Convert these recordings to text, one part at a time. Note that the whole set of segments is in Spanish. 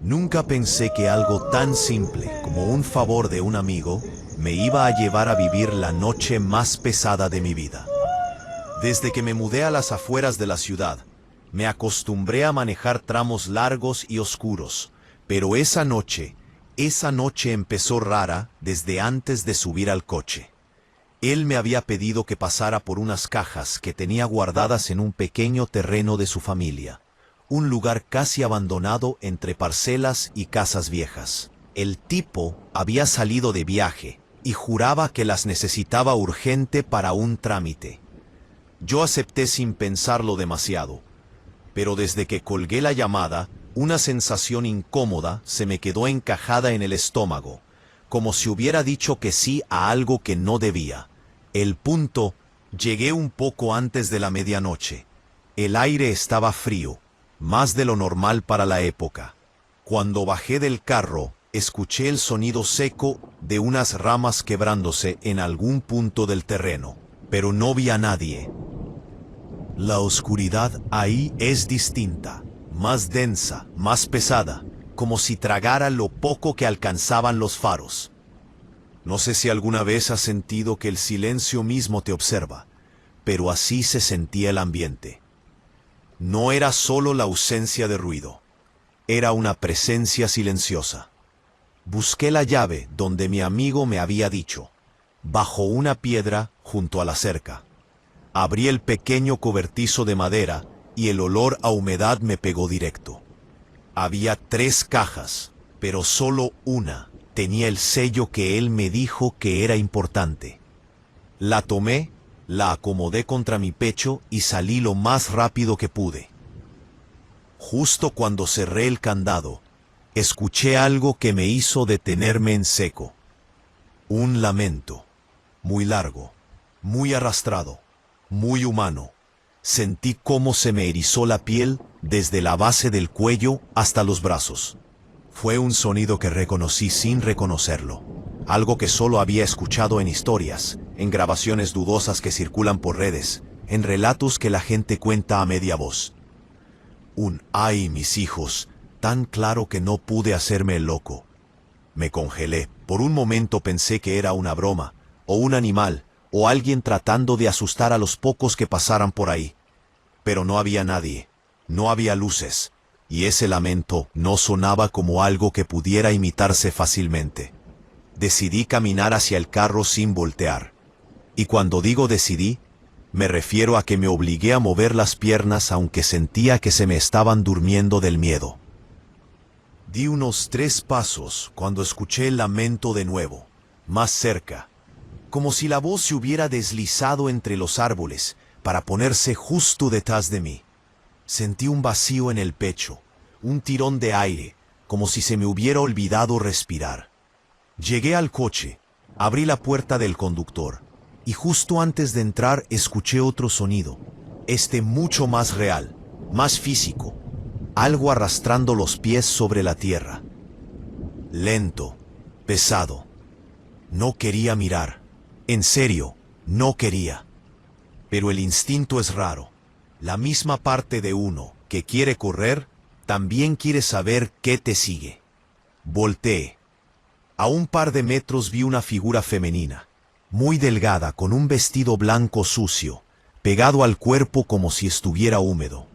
Nunca pensé que algo tan simple como un favor de un amigo me iba a llevar a vivir la noche más pesada de mi vida. Desde que me mudé a las afueras de la ciudad, me acostumbré a manejar tramos largos y oscuros, pero esa noche empezó rara desde antes de subir al coche. Él me había pedido que pasara por unas cajas que tenía guardadas en un pequeño terreno de su familia, un lugar casi abandonado entre parcelas y casas viejas. El tipo había salido de viaje y juraba que las necesitaba urgente para un trámite. Yo acepté sin pensarlo demasiado, pero desde que colgué la llamada, una sensación incómoda se me quedó encajada en el estómago, como si hubiera dicho que sí a algo que no debía. Llegué un poco antes de la medianoche. El aire estaba frío, más de lo normal para la época. Cuando bajé del carro, escuché el sonido seco de unas ramas quebrándose en algún punto del terreno, pero no vi a nadie. La oscuridad ahí es distinta, más densa, más pesada, como si tragara lo poco que alcanzaban los faros. No sé si alguna vez has sentido que el silencio mismo te observa, pero así se sentía el ambiente. No era solo la ausencia de ruido, era una presencia silenciosa. Busqué la llave donde mi amigo me había dicho, bajo una piedra junto a la cerca. Abrí el pequeño cobertizo de madera y el olor a humedad me pegó directo. Había 3 cajas, pero solo una tenía el sello que él me dijo que era importante. La tomé, la acomodé contra mi pecho y salí lo más rápido que pude. Justo cuando cerré el candado, escuché algo que me hizo detenerme en seco. Un lamento, muy largo, muy arrastrado, muy humano. Sentí cómo se me erizó la piel desde la base del cuello hasta los brazos. Fue un sonido que reconocí sin reconocerlo, algo que solo había escuchado en historias, en grabaciones dudosas que circulan por redes, en relatos que la gente cuenta a media voz. Un ¡ay, mis hijos!, tan claro que no pude hacerme el loco. Me congelé. Por un momento pensé que era una broma, o un animal, o alguien tratando de asustar a los pocos que pasaran por ahí. Pero no había nadie, no había luces, y ese lamento no sonaba como algo que pudiera imitarse fácilmente. Decidí caminar hacia el carro sin voltear. Y cuando digo decidí, me refiero a que me obligué a mover las piernas aunque sentía que se me estaban durmiendo del miedo. Di unos 3 pasos cuando escuché el lamento de nuevo, más cerca, como si la voz se hubiera deslizado entre los árboles para ponerse justo detrás de mí. Sentí un vacío en el pecho, un tirón de aire, como si se me hubiera olvidado respirar. Llegué al coche, abrí la puerta del conductor, y justo antes de entrar escuché otro sonido, mucho más real, más físico, algo arrastrando los pies sobre la tierra. Lento, pesado. No quería mirar, en serio, no quería. Pero el instinto es raro. La misma parte de uno que quiere correr, también quiere saber qué te sigue. Volteé. A un par de metros vi una figura femenina, muy delgada, con un vestido blanco sucio, pegado al cuerpo como si estuviera húmedo.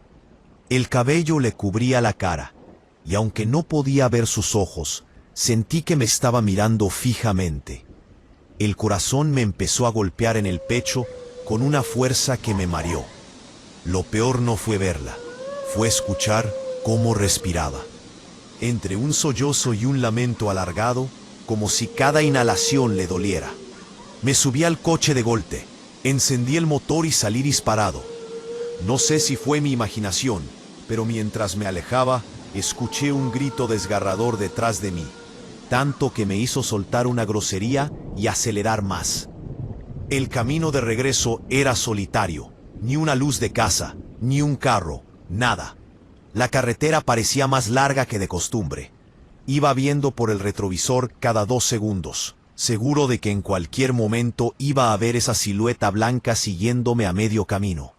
El cabello le cubría la cara, y aunque no podía ver sus ojos, sentí que me estaba mirando fijamente. El corazón me empezó a golpear en el pecho con una fuerza que me mareó. Lo peor no fue verla, fue escuchar cómo respiraba. Entre un sollozo y un lamento alargado, como si cada inhalación le doliera. Me subí al coche de golpe, encendí el motor y salí disparado. No sé si fue mi imaginación, pero mientras me alejaba, escuché un grito desgarrador detrás de mí, tanto que me hizo soltar una grosería y acelerar más. El camino de regreso era solitario, ni una luz de casa, ni un carro, nada. La carretera parecía más larga que de costumbre. Iba viendo por el retrovisor cada 2 segundos, seguro de que en cualquier momento iba a ver esa silueta blanca siguiéndome a medio camino.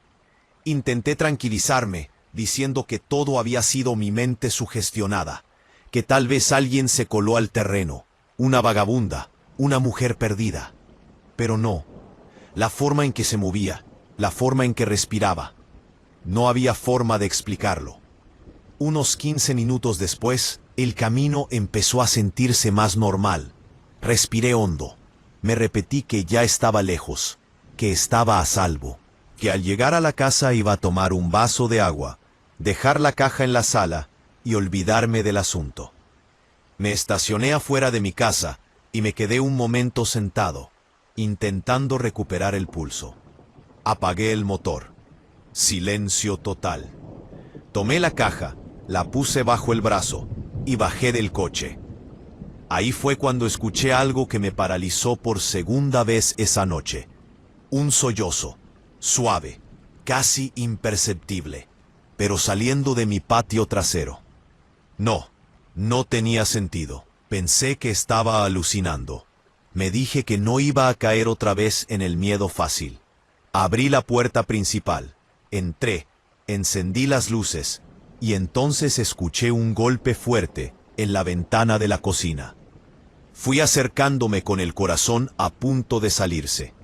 Intenté tranquilizarme, diciendo que todo había sido mi mente sugestionada, que tal vez alguien se coló al terreno, una vagabunda, una mujer perdida. Pero no, la forma en que se movía, la forma en que respiraba, no había forma de explicarlo. Unos 15 minutos después, el camino empezó a sentirse más normal. Respiré hondo. Me repetí que ya estaba lejos, que estaba a salvo, que al llegar a la casa iba a tomar un vaso de agua, dejar la caja en la sala y olvidarme del asunto. Me estacioné afuera de mi casa y me quedé un momento sentado, intentando recuperar el pulso. Apagué el motor. Silencio total. Tomé la caja, la puse bajo el brazo y bajé del coche. Ahí fue cuando escuché algo que me paralizó por segunda vez esa noche. Un sollozo, suave, casi imperceptible, pero saliendo de mi patio trasero. No tenía sentido. Pensé que estaba alucinando. Me dije que no iba a caer otra vez en el miedo fácil. Abrí la puerta principal, entré, encendí las luces, y entonces escuché un golpe fuerte en la ventana de la cocina. Fui acercándome con el corazón a punto de salirse,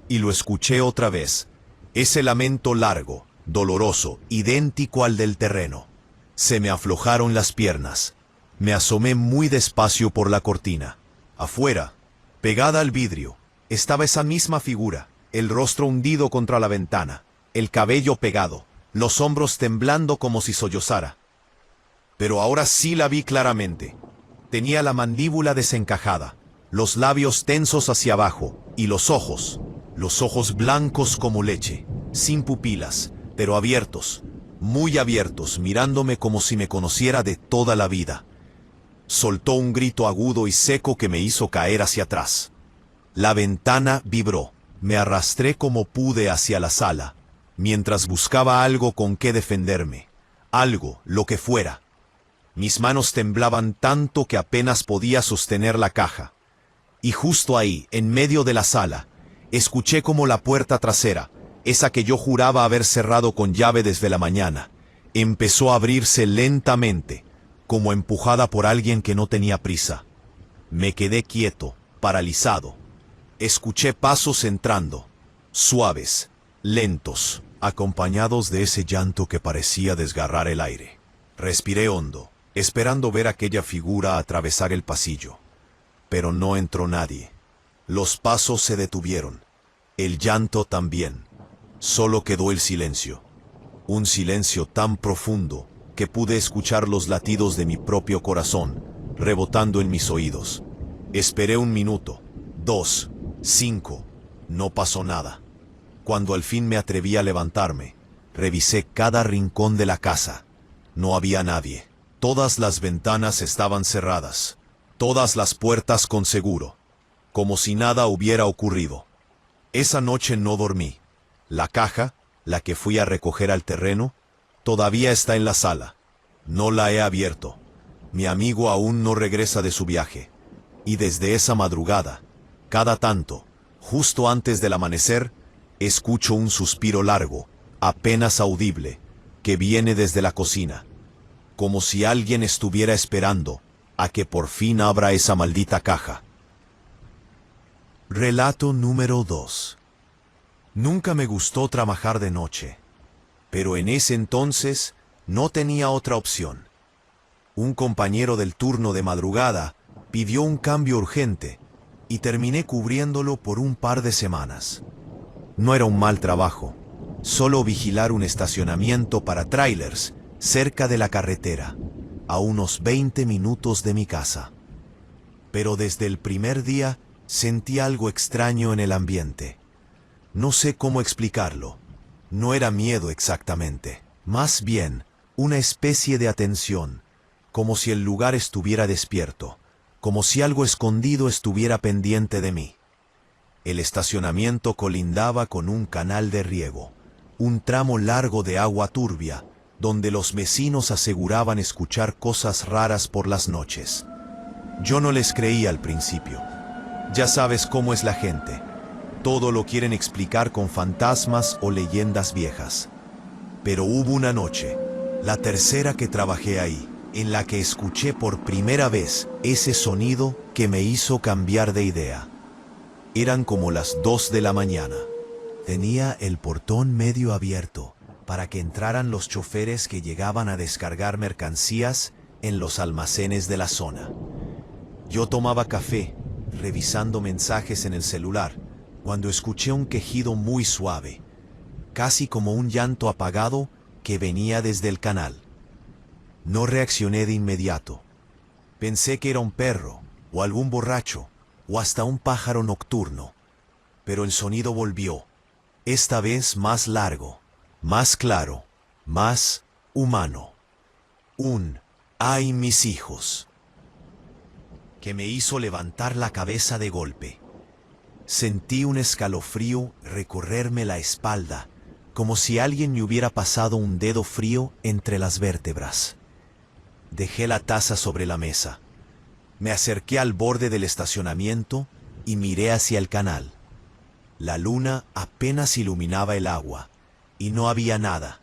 y lo escuché otra vez, ese lamento largo, doloroso, idéntico al del terreno. Se me aflojaron las piernas. Me asomé muy despacio por la cortina. Afuera, pegada al vidrio, estaba esa misma figura, el rostro hundido contra la ventana, el cabello pegado, los hombros temblando como si sollozara. Pero ahora sí la vi claramente. Tenía la mandíbula desencajada, los labios tensos hacia abajo, y los ojos blancos como leche, sin pupilas, pero abiertos, muy abiertos, mirándome como si me conociera de toda la vida. Soltó un grito agudo y seco que me hizo caer hacia atrás. La ventana vibró. Me arrastré como pude hacia la sala, mientras buscaba algo con qué defenderme, algo, lo que fuera. Mis manos temblaban tanto que apenas podía sostener la caja. Y justo ahí, en medio de la sala, escuché como la puerta trasera, esa que yo juraba haber cerrado con llave desde la mañana, empezó a abrirse lentamente, como empujada por alguien que no tenía prisa. Me quedé quieto, paralizado. Escuché pasos entrando, suaves, lentos, acompañados de ese llanto que parecía desgarrar el aire. Respiré hondo, esperando ver aquella figura atravesar el pasillo. Pero no entró nadie. Los pasos se detuvieron. El llanto también. Solo quedó el silencio. Un silencio tan profundo que pude escuchar los latidos de mi propio corazón, rebotando en mis oídos. Esperé 1 minuto, 2, 5. No pasó nada. Cuando al fin me atreví a levantarme, revisé cada rincón de la casa. No había nadie. Todas las ventanas estaban cerradas. Todas las puertas con seguro. Como si nada hubiera ocurrido. Esa noche no dormí. La caja, la que fui a recoger al terreno, todavía está en la sala. No la he abierto. Mi amigo aún no regresa de su viaje. Y desde esa madrugada, cada tanto, justo antes del amanecer, escucho un suspiro largo, apenas audible, que viene desde la cocina, como si alguien estuviera esperando a que por fin abra esa maldita caja. Relato número 2. Nunca me gustó trabajar de noche, pero en ese entonces no tenía otra opción. Un compañero del turno de madrugada pidió un cambio urgente y terminé cubriéndolo por un par de semanas. No era un mal trabajo, solo vigilar un estacionamiento para trailers cerca de la carretera, a unos 20 minutos de mi casa. Pero desde el primer día sentí algo extraño en el ambiente. No sé cómo explicarlo. No era miedo exactamente, más bien una especie de atención, como si el lugar estuviera despierto, como si algo escondido estuviera pendiente de mí. El estacionamiento colindaba con un canal de riego, un tramo largo de agua turbia, donde los vecinos aseguraban escuchar cosas raras por las noches. Yo no les creía al principio. Ya sabes cómo es la gente. Todo lo quieren explicar con fantasmas o leyendas viejas. Pero hubo una noche, la tercera que trabajé ahí, en la que escuché por primera vez ese sonido que me hizo cambiar de idea. Eran como las 2 de la mañana. Tenía el portón medio abierto para que entraran los choferes que llegaban a descargar mercancías en los almacenes de la zona. Yo tomaba café, revisando mensajes en el celular, cuando escuché un quejido muy suave, casi como un llanto apagado que venía desde el canal. No reaccioné de inmediato. Pensé que era un perro, o algún borracho, o hasta un pájaro nocturno. Pero el sonido volvió, esta vez más largo, más claro, más humano. Un ¡ay, mis hijos!, que me hizo levantar la cabeza de golpe. Sentí un escalofrío recorrerme la espalda, como si alguien me hubiera pasado un dedo frío entre las vértebras. Dejé la taza sobre la mesa. Me acerqué al borde del estacionamiento y miré hacia el canal. La luna apenas iluminaba el agua, y no había nada,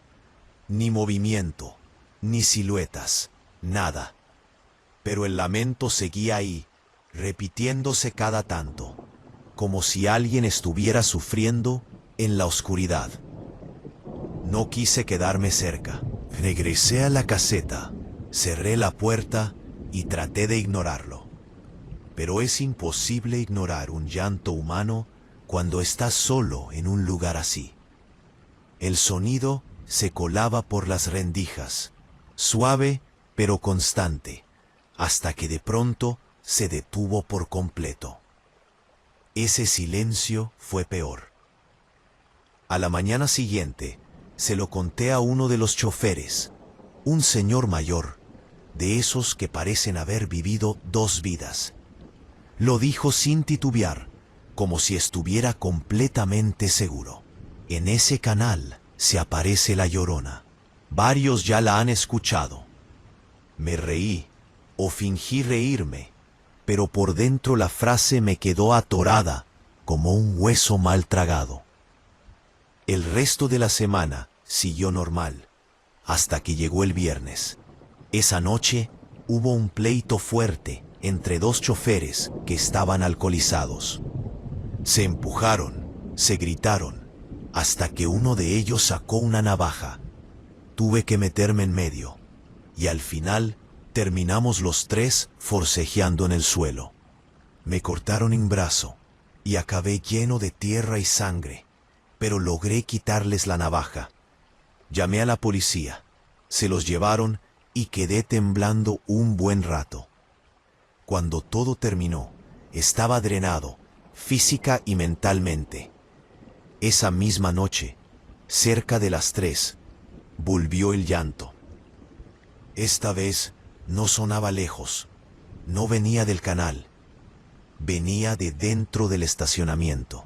ni movimiento, ni siluetas, nada. Pero el lamento seguía ahí, repitiéndose cada tanto, como si alguien estuviera sufriendo en la oscuridad. No quise quedarme cerca. Regresé a la caseta, cerré la puerta y traté de ignorarlo. Pero es imposible ignorar un llanto humano cuando estás solo en un lugar así. El sonido se colaba por las rendijas, suave pero constante, hasta que de pronto se detuvo por completo. Ese silencio fue peor. A la mañana siguiente, se lo conté a uno de los choferes, un señor mayor, de esos que parecen haber vivido 2 vidas. Lo dijo sin titubear, como si estuviera completamente seguro. En ese canal se aparece la Llorona. Varios ya la han escuchado. Me reí, o fingí reírme, pero por dentro la frase me quedó atorada como un hueso mal tragado. El resto de la semana siguió normal, hasta que llegó el viernes. Esa noche hubo un pleito fuerte entre 2 choferes que estaban alcoholizados. Se empujaron, se gritaron, hasta que uno de ellos sacó una navaja. Tuve que meterme en medio, y al final terminamos los 3 forcejeando en el suelo. Me cortaron un brazo, y acabé lleno de tierra y sangre, pero logré quitarles la navaja. Llamé a la policía, se los llevaron y quedé temblando un buen rato. Cuando todo terminó, estaba drenado, física y mentalmente. Esa misma noche, cerca de las 3, volvió el llanto. Esta vez no sonaba lejos, no venía del canal, venía de dentro del estacionamiento.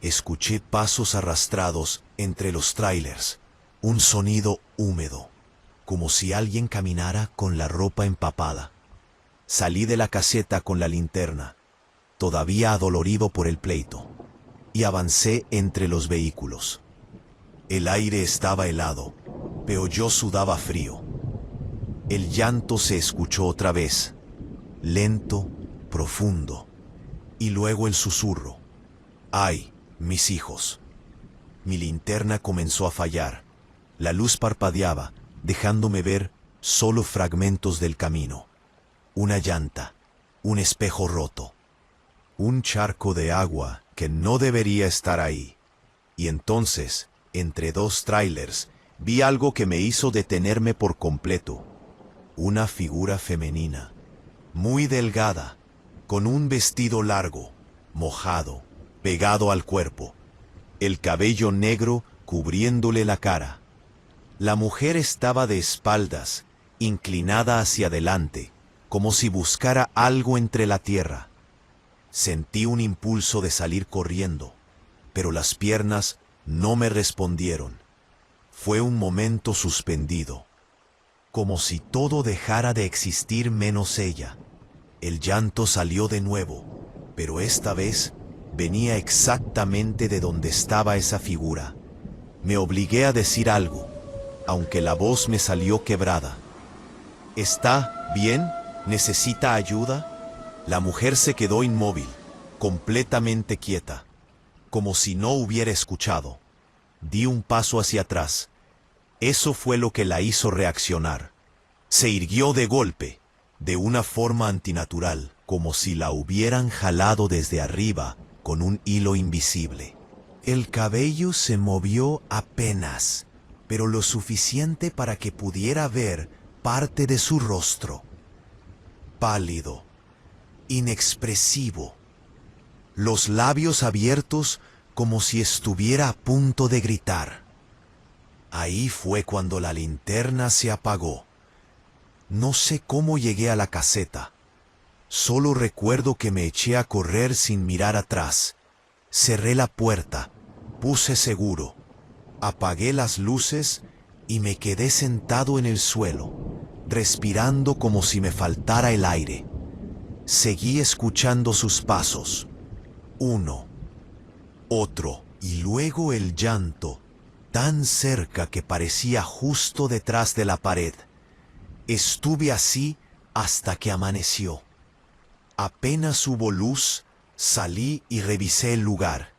Escuché pasos arrastrados entre los tráilers, un sonido húmedo, como si alguien caminara con la ropa empapada. Salí de la caseta con la linterna, todavía adolorido por el pleito, y avancé entre los vehículos. El aire estaba helado, pero yo sudaba frío. El llanto se escuchó otra vez, lento, profundo, y luego el susurro. ¡Ay, mis hijos! Mi linterna comenzó a fallar. La luz parpadeaba, dejándome ver solo fragmentos del camino. Una llanta, un espejo roto, un charco de agua que no debería estar ahí. Y entonces, entre 2 tráilers, vi algo que me hizo detenerme por completo. Una figura femenina, muy delgada, con un vestido largo, mojado, pegado al cuerpo, el cabello negro cubriéndole la cara. La mujer estaba de espaldas, inclinada hacia adelante, como si buscara algo entre la tierra. Sentí un impulso de salir corriendo, pero las piernas no me respondieron. Fue un momento suspendido, como si todo dejara de existir menos ella. El llanto salió de nuevo, pero esta vez venía exactamente de donde estaba esa figura. Me obligué a decir algo, aunque la voz me salió quebrada. ¿Está bien? ¿Necesita ayuda? La mujer se quedó inmóvil, completamente quieta, como si no hubiera escuchado. Di un paso hacia atrás. Eso fue lo que la hizo reaccionar. Se irguió de golpe, de una forma antinatural, como si la hubieran jalado desde arriba con un hilo invisible. El cabello se movió apenas, pero lo suficiente para que pudiera ver parte de su rostro. Pálido, inexpresivo, los labios abiertos como si estuviera a punto de gritar. Ahí fue cuando la linterna se apagó. No sé cómo llegué a la caseta. Solo recuerdo que me eché a correr sin mirar atrás. Cerré la puerta, puse seguro, apagué las luces y me quedé sentado en el suelo, respirando como si me faltara el aire. Seguí escuchando sus pasos. Uno, otro, y luego el llanto, tan cerca que parecía justo detrás de la pared. Estuve así hasta que amaneció. Apenas hubo luz, salí y revisé el lugar.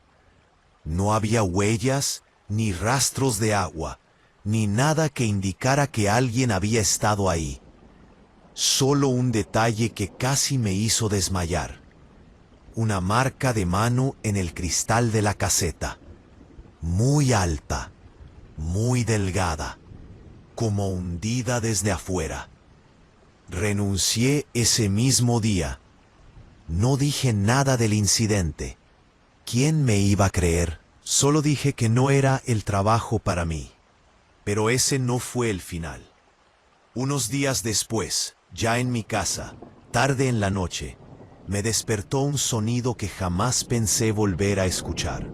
No había huellas, ni rastros de agua, ni nada que indicara que alguien había estado ahí. Solo un detalle que casi me hizo desmayar. Una marca de mano en el cristal de la caseta. Muy alta, muy delgada, como hundida desde afuera. Renuncié ese mismo día. No dije nada del incidente. ¿Quién me iba a creer? Solo dije que no era el trabajo para mí. Pero ese no fue el final. Unos días después, ya en mi casa, tarde en la noche, me despertó un sonido que jamás pensé volver a escuchar.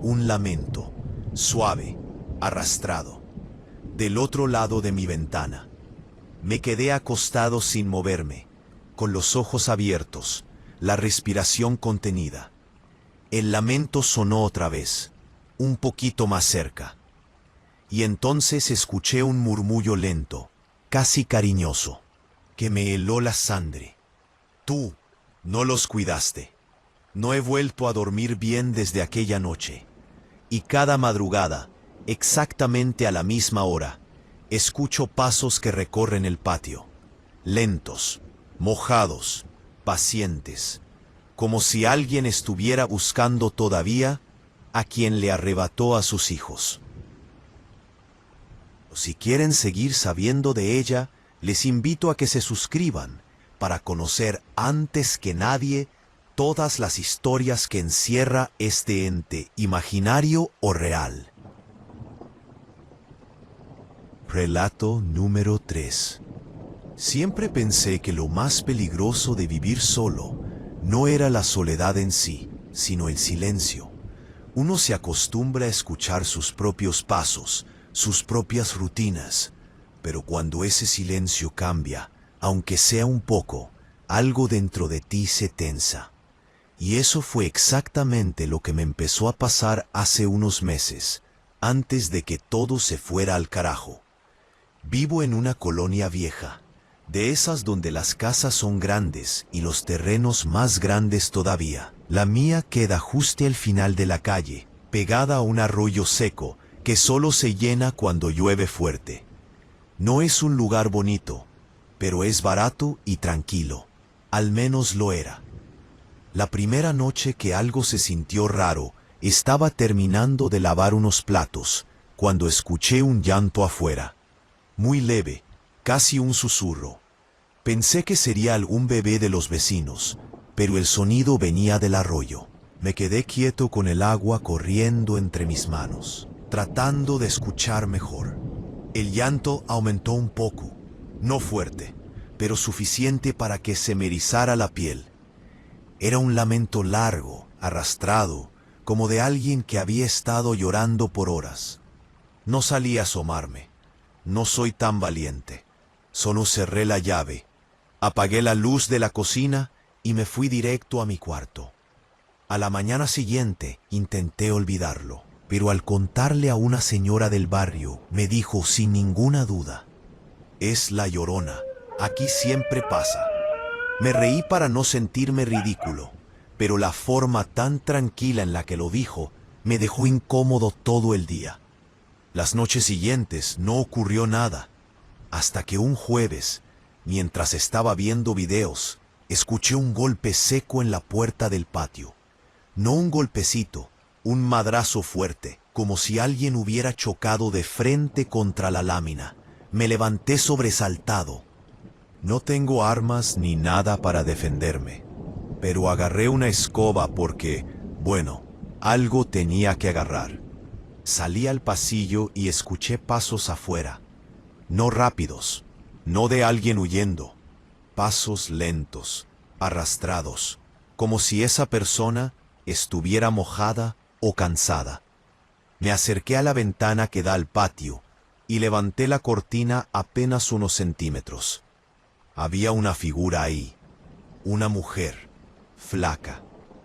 Un lamento, suave, arrastrado, del otro lado de mi ventana. Me quedé acostado sin moverme, con los ojos abiertos, la respiración contenida. El lamento sonó otra vez, un poquito más cerca. Y entonces escuché un murmullo lento, casi cariñoso, que me heló la sangre. Tú no los cuidaste. No he vuelto a dormir bien desde aquella noche. Y cada madrugada, exactamente a la misma hora, escucho pasos que recorren el patio. Lentos, mojados, pacientes, como si alguien estuviera buscando todavía a quien le arrebató a sus hijos. Si quieren seguir sabiendo de ella, les invito a que se suscriban para conocer antes que nadie todas las historias que encierra este ente imaginario o real. Relato número 3. Siempre pensé que lo más peligroso de vivir solo no era la soledad en sí, sino el silencio. Uno se acostumbra a escuchar sus propios pasos, sus propias rutinas, pero cuando ese silencio cambia, aunque sea un poco, algo dentro de ti se tensa. Y eso fue exactamente lo que me empezó a pasar hace unos meses, antes de que todo se fuera al carajo. Vivo en una colonia vieja, de esas donde las casas son grandes y los terrenos más grandes todavía. La mía queda justo al final de la calle, pegada a un arroyo seco que solo se llena cuando llueve fuerte. No es un lugar bonito, pero es barato y tranquilo. Al menos lo era. La primera noche que algo se sintió raro, estaba terminando de lavar unos platos, cuando escuché un llanto afuera. Muy leve, casi un susurro. Pensé que sería algún bebé de los vecinos, pero el sonido venía del arroyo. Me quedé quieto con el agua corriendo entre mis manos, tratando de escuchar mejor. El llanto aumentó un poco, no fuerte, pero suficiente para que se me erizara la piel. Era un lamento largo, arrastrado, como de alguien que había estado llorando por horas. No salí a asomarme. No soy tan valiente. Solo cerré la llave, apagué la luz de la cocina y me fui directo a mi cuarto. A la mañana siguiente intenté olvidarlo, pero al contarle a una señora del barrio, me dijo sin ninguna duda: es la Llorona. Aquí siempre pasa. Me reí para no sentirme ridículo, pero la forma tan tranquila en la que lo dijo me dejó incómodo todo el día. Las noches siguientes no ocurrió nada, hasta que un jueves, mientras estaba viendo videos, escuché un golpe seco en la puerta del patio. No un golpecito, un madrazo fuerte, como si alguien hubiera chocado de frente contra la lámina. Me levanté sobresaltado. No tengo armas ni nada para defenderme, pero agarré una escoba porque, bueno, algo tenía que agarrar. Salí al pasillo y escuché pasos afuera. No rápidos, no de alguien huyendo. Pasos lentos, arrastrados, como si esa persona estuviera mojada o cansada. Me acerqué a la ventana que da al patio y levanté la cortina apenas unos centímetros. Había una figura ahí, una mujer, flaca,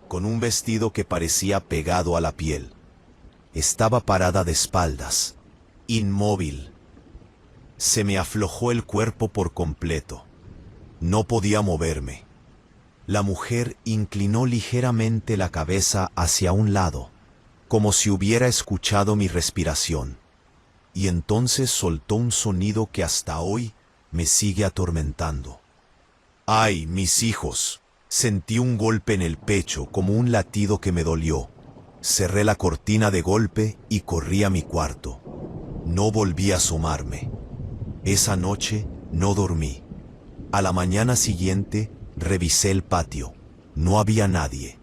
con un vestido que parecía pegado a la piel. Estaba parada de espaldas, inmóvil. Se me aflojó el cuerpo por completo. No podía moverme. La mujer inclinó ligeramente la cabeza hacia un lado, como si hubiera escuchado mi respiración, y entonces soltó un sonido que hasta hoy me sigue atormentando. ¡Ay, mis hijos! Sentí un golpe en el pecho, como un latido que me dolió. Cerré la cortina de golpe y corrí a mi cuarto. No volví a asomarme. Esa noche no dormí. A la mañana siguiente revisé el patio. No había nadie.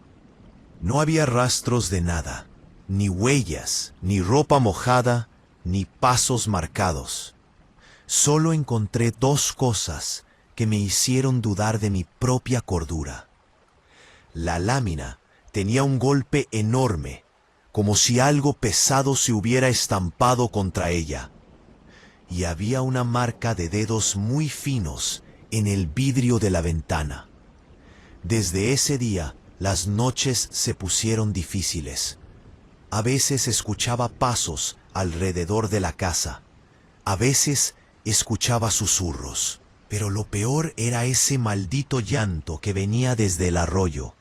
No había rastros de nada, ni huellas, ni ropa mojada, ni pasos marcados. Solo encontré dos cosas que me hicieron dudar de mi propia cordura. La lámina tenía un golpe enorme, como si algo pesado se hubiera estampado contra ella. Y había una marca de dedos muy finos en el vidrio de la ventana. Desde ese día, las noches se pusieron difíciles. A veces escuchaba pasos alrededor de la casa. A veces escuchaba susurros. Pero lo peor era ese maldito llanto que venía desde el arroyo.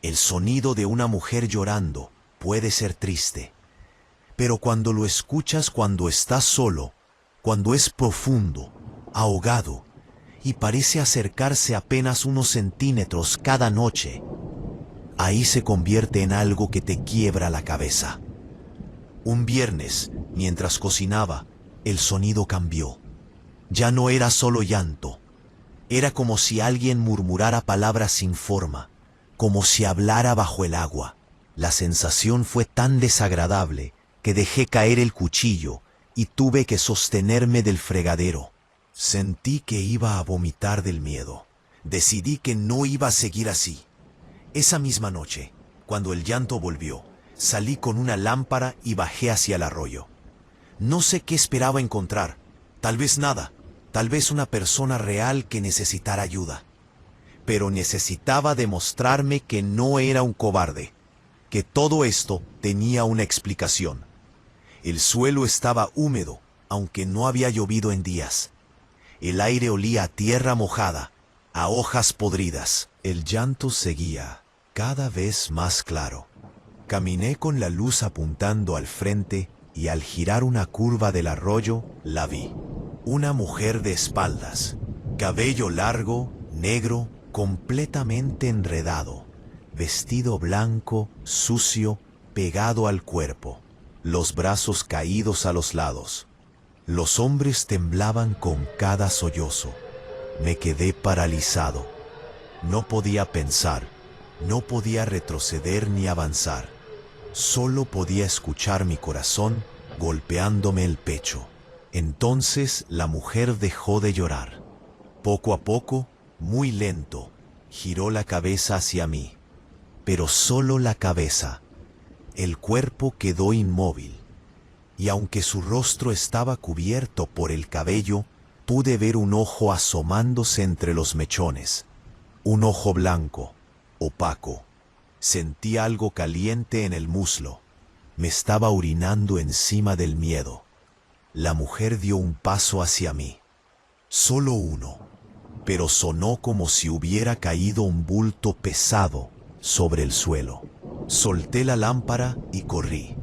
El sonido de una mujer llorando puede ser triste, pero cuando lo escuchas cuando estás solo, cuando es profundo, ahogado, y parece acercarse apenas unos centímetros cada noche, ahí se convierte en algo que te quiebra la cabeza. Un viernes, mientras cocinaba, el sonido cambió. Ya no era solo llanto. Era como si alguien murmurara palabras sin forma, como si hablara bajo el agua. La sensación fue tan desagradable que dejé caer el cuchillo y tuve que sostenerme del fregadero. Sentí que iba a vomitar del miedo. Decidí que no iba a seguir así. Esa misma noche, cuando el llanto volvió, salí con una lámpara y bajé hacia el arroyo. No sé qué esperaba encontrar, tal vez nada, tal vez una persona real que necesitara ayuda. Pero necesitaba demostrarme que no era un cobarde, que todo esto tenía una explicación. El suelo estaba húmedo, aunque no había llovido en días. El aire olía a tierra mojada, a hojas podridas. El llanto seguía, cada vez más claro. Caminé con la luz apuntando al frente y al girar una curva del arroyo, la vi. Una mujer de espaldas, cabello largo, negro, completamente enredado, vestido blanco, sucio, pegado al cuerpo, los brazos caídos a los lados. Los hombros temblaban con cada sollozo. Me quedé paralizado. No podía pensar, no podía retroceder ni avanzar. Solo podía escuchar mi corazón golpeándome el pecho. Entonces la mujer dejó de llorar. Poco a poco, muy lento, giró la cabeza hacia mí. Pero solo la cabeza. El cuerpo quedó inmóvil. Y aunque su rostro estaba cubierto por el cabello, pude ver un ojo asomándose entre los mechones. Un ojo blanco, opaco. Sentí algo caliente en el muslo. Me estaba orinando encima del miedo. La mujer dio un paso hacia mí. Solo uno. pero sonó como si hubiera caído un bulto pesado sobre el suelo. Solté la lámpara y corrí.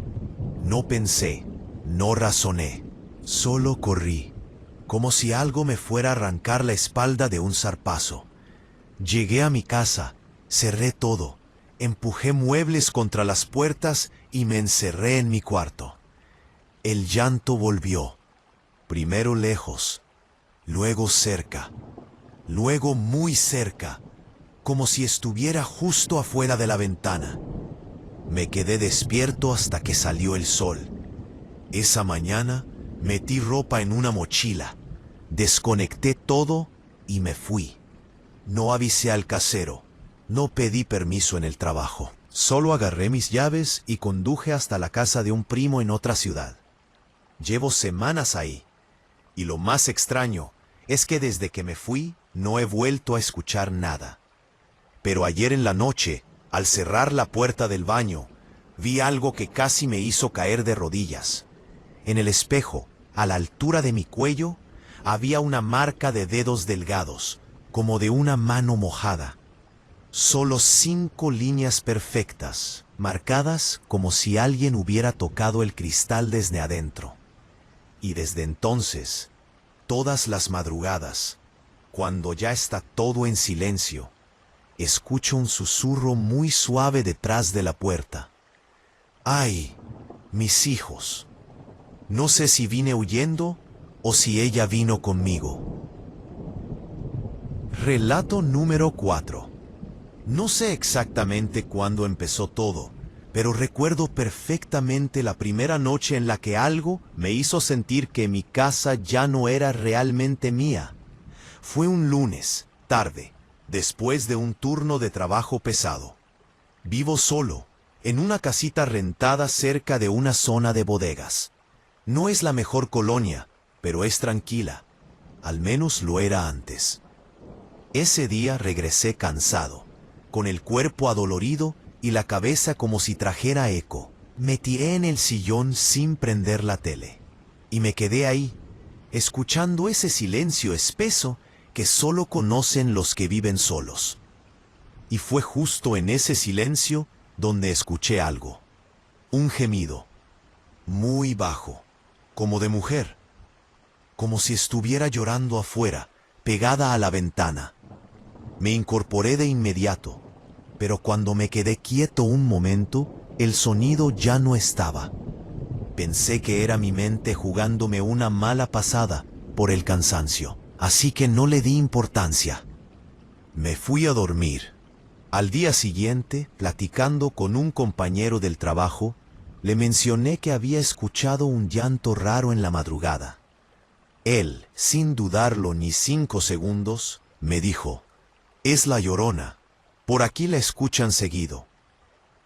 No pensé, no razoné, solo corrí, como si algo me fuera a arrancar la espalda de un zarpazo. Llegué a mi casa, cerré todo, empujé muebles contra las puertas y me encerré en mi cuarto. El llanto volvió, primero lejos, luego cerca, luego muy cerca, como si estuviera justo afuera de la ventana. Me quedé despierto hasta que salió el sol. Esa mañana metí ropa en una mochila, desconecté todo y me fui. No avisé al casero, no pedí permiso en el trabajo. Solo agarré mis llaves y conduje hasta la casa de un primo en otra ciudad. Llevo semanas ahí, y lo más extraño es que desde que me fui no he vuelto a escuchar nada. Pero ayer en la noche, al cerrar la puerta del baño, vi algo que casi me hizo caer de rodillas. En el espejo, a la altura de mi cuello, había una marca de dedos delgados, como de una mano mojada. Solo 5 líneas perfectas, marcadas como si alguien hubiera tocado el cristal desde adentro. Y desde entonces, todas las madrugadas, cuando ya está todo en silencio, escucho un susurro muy suave detrás de la puerta. ¡Ay, mis hijos! No sé si vine huyendo o si ella vino conmigo. Relato número 4. No sé exactamente cuándo empezó todo, pero recuerdo perfectamente la primera noche en la que algo me hizo sentir que mi casa ya no era realmente mía. Fue un lunes, tarde, después de un turno de trabajo pesado. Vivo solo, en una casita rentada cerca de una zona de bodegas. No es la mejor colonia, pero es tranquila. Al menos lo era antes. Ese día regresé cansado, con el cuerpo adolorido y la cabeza como si trajera eco. Me tiré en el sillón sin prender la tele. Y me quedé ahí, escuchando ese silencio espeso que solo conocen los que viven solos. Y fue justo en ese silencio donde escuché algo. Un gemido, muy bajo, como de mujer, como si estuviera llorando afuera, pegada a la ventana. Me incorporé de inmediato, pero cuando me quedé quieto un momento, el sonido ya no estaba. Pensé que era mi mente jugándome una mala pasada por el cansancio, así que no le di importancia. Me fui a dormir. Al día siguiente, platicando con un compañero del trabajo, le mencioné que había escuchado un llanto raro en la madrugada. Él, sin dudarlo ni 5 segundos, me dijo: «Es la Llorona, por aquí la escuchan seguido».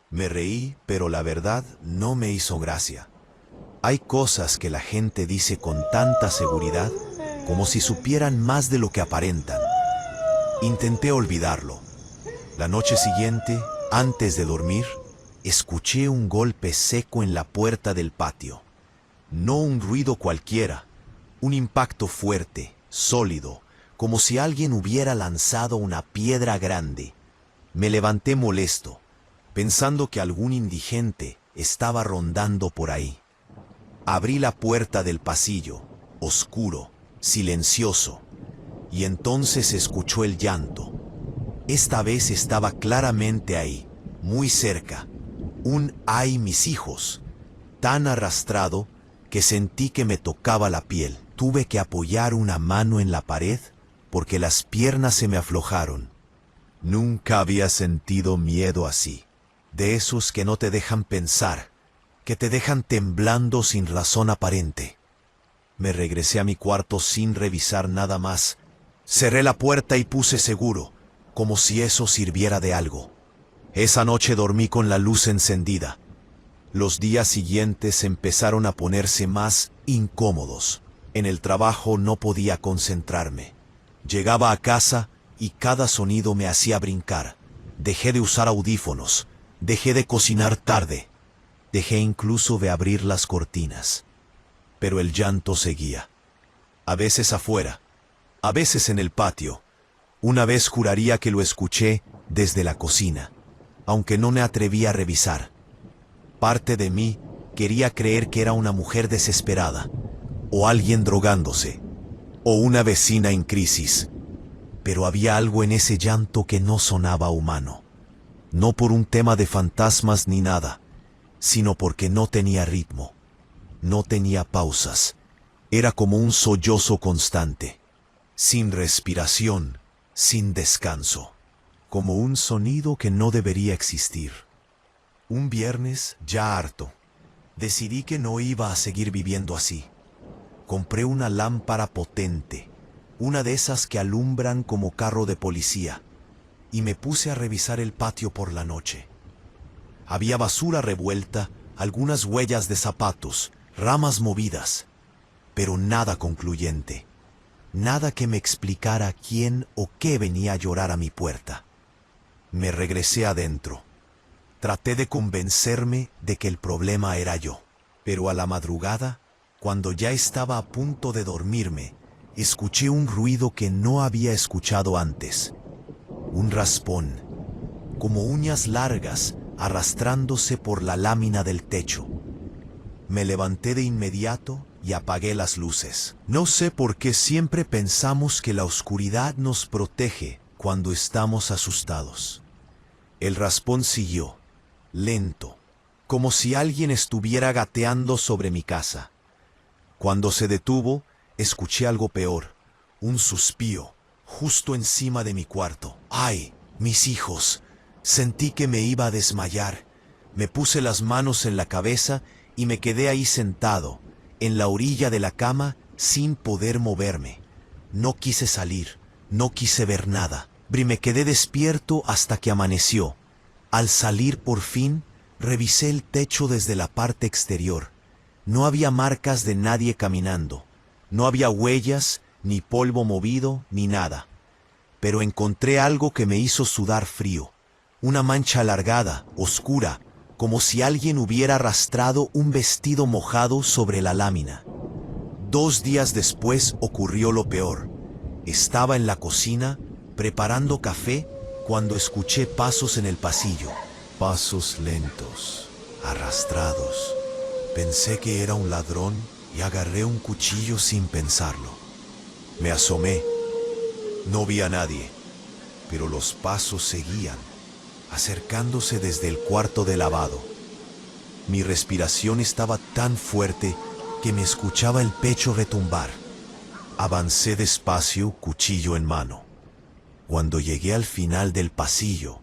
Me reí, pero la verdad no me hizo gracia. Hay cosas que la gente dice con tanta seguridad, como si supieran más de lo que aparentan. Intenté olvidarlo. La noche siguiente, antes de dormir, escuché un golpe seco en la puerta del patio. No un ruido cualquiera, un impacto fuerte, sólido, como si alguien hubiera lanzado una piedra grande. Me levanté molesto, pensando que algún indigente estaba rondando por ahí. Abrí la puerta del pasillo, oscuro, silencioso, y entonces escuchó el llanto. Esta vez estaba claramente ahí, muy cerca. Un «ay, mis hijos», tan arrastrado que sentí que me tocaba la piel. Tuve que apoyar una mano en la pared porque las piernas se me aflojaron. Nunca había sentido miedo así, de esos que no te dejan pensar, que te dejan temblando sin razón aparente. Me regresé a mi cuarto sin revisar nada más. Cerré la puerta y puse seguro, como si eso sirviera de algo. Esa noche dormí con la luz encendida. Los días siguientes empezaron a ponerse más incómodos. En el trabajo no podía concentrarme. Llegaba a casa y cada sonido me hacía brincar. Dejé de usar audífonos. Dejé de cocinar tarde. Dejé incluso de abrir las cortinas. Pero el llanto seguía. A veces afuera, a veces en el patio, Una vez juraría que lo escuché desde la cocina, aunque no me atreví a revisar. Parte de mí quería creer que era una mujer desesperada, o alguien drogándose, o una vecina en crisis. Pero había algo en ese llanto que no sonaba humano. No por un tema de fantasmas ni nada, sino porque no tenía ritmo, no tenía pausas. Era como un sollozo constante, sin respiración, sin descanso, como un sonido que no debería existir. Un viernes, ya harto, decidí que no iba a seguir viviendo así. Compré una lámpara potente, una de esas que alumbran como carro de policía, y me puse a revisar el patio por la noche. Había basura revuelta, algunas huellas de zapatos, ramas movidas, pero nada concluyente. Nada que me explicara quién o qué venía a llorar a mi puerta. Me regresé adentro. Traté de convencerme de que el problema era yo. Pero a la madrugada, cuando ya estaba a punto de dormirme, escuché un ruido que no había escuchado antes. Un raspón, como uñas largas arrastrándose por la lámina del techo. Me levanté de inmediato y apagué las luces. No sé por qué siempre pensamos que la oscuridad nos protege cuando estamos asustados. El raspón siguió, lento, como si alguien estuviera gateando sobre mi casa. Cuando se detuvo, escuché algo peor, un suspiro, justo encima de mi cuarto. ¡Ay, mis hijos! Sentí que me iba a desmayar. Me puse las manos en la cabeza y me quedé ahí sentado, en la orilla de la cama, sin poder moverme. No quise salir, no quise ver nada. Me quedé despierto hasta que amaneció. Al salir por fin, revisé el techo desde la parte exterior. No había marcas de nadie caminando. No había huellas, ni polvo movido, ni nada. Pero encontré algo que me hizo sudar frío. Una mancha alargada, oscura, como si alguien hubiera arrastrado un vestido mojado sobre la lámina. 2 días después ocurrió lo peor. Estaba en la cocina, preparando café, cuando escuché pasos en el pasillo. Pasos lentos, arrastrados. Pensé que era un ladrón y agarré un cuchillo sin pensarlo. Me asomé. No vi a nadie, pero los pasos seguían, acercándose desde el cuarto de lavado. Mi respiración estaba tan fuerte que me escuchaba el pecho retumbar. Avancé despacio, cuchillo en mano. Cuando llegué al final del pasillo,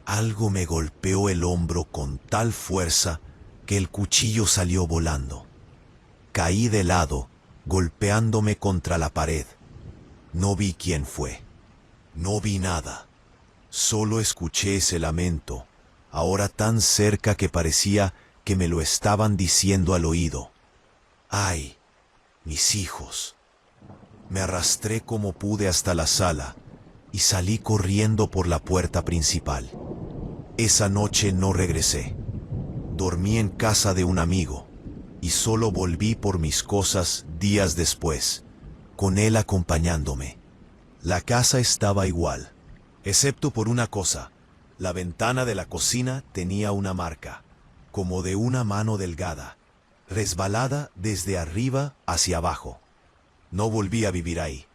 algo me golpeó el hombro con tal fuerza que el cuchillo salió volando. Caí de lado, golpeándome contra la pared. No vi quién fue. No vi nada. Solo escuché ese lamento, ahora tan cerca que parecía que me lo estaban diciendo al oído. ¡Ay, mis hijos! Me arrastré como pude hasta la sala y salí corriendo por la puerta principal. Esa noche no regresé. Dormí en casa de un amigo y solo volví por mis cosas días después, con él acompañándome. La casa estaba igual, excepto por una cosa. La ventana de la cocina tenía una marca, como de una mano delgada, resbalada desde arriba hacia abajo. No volví a vivir ahí.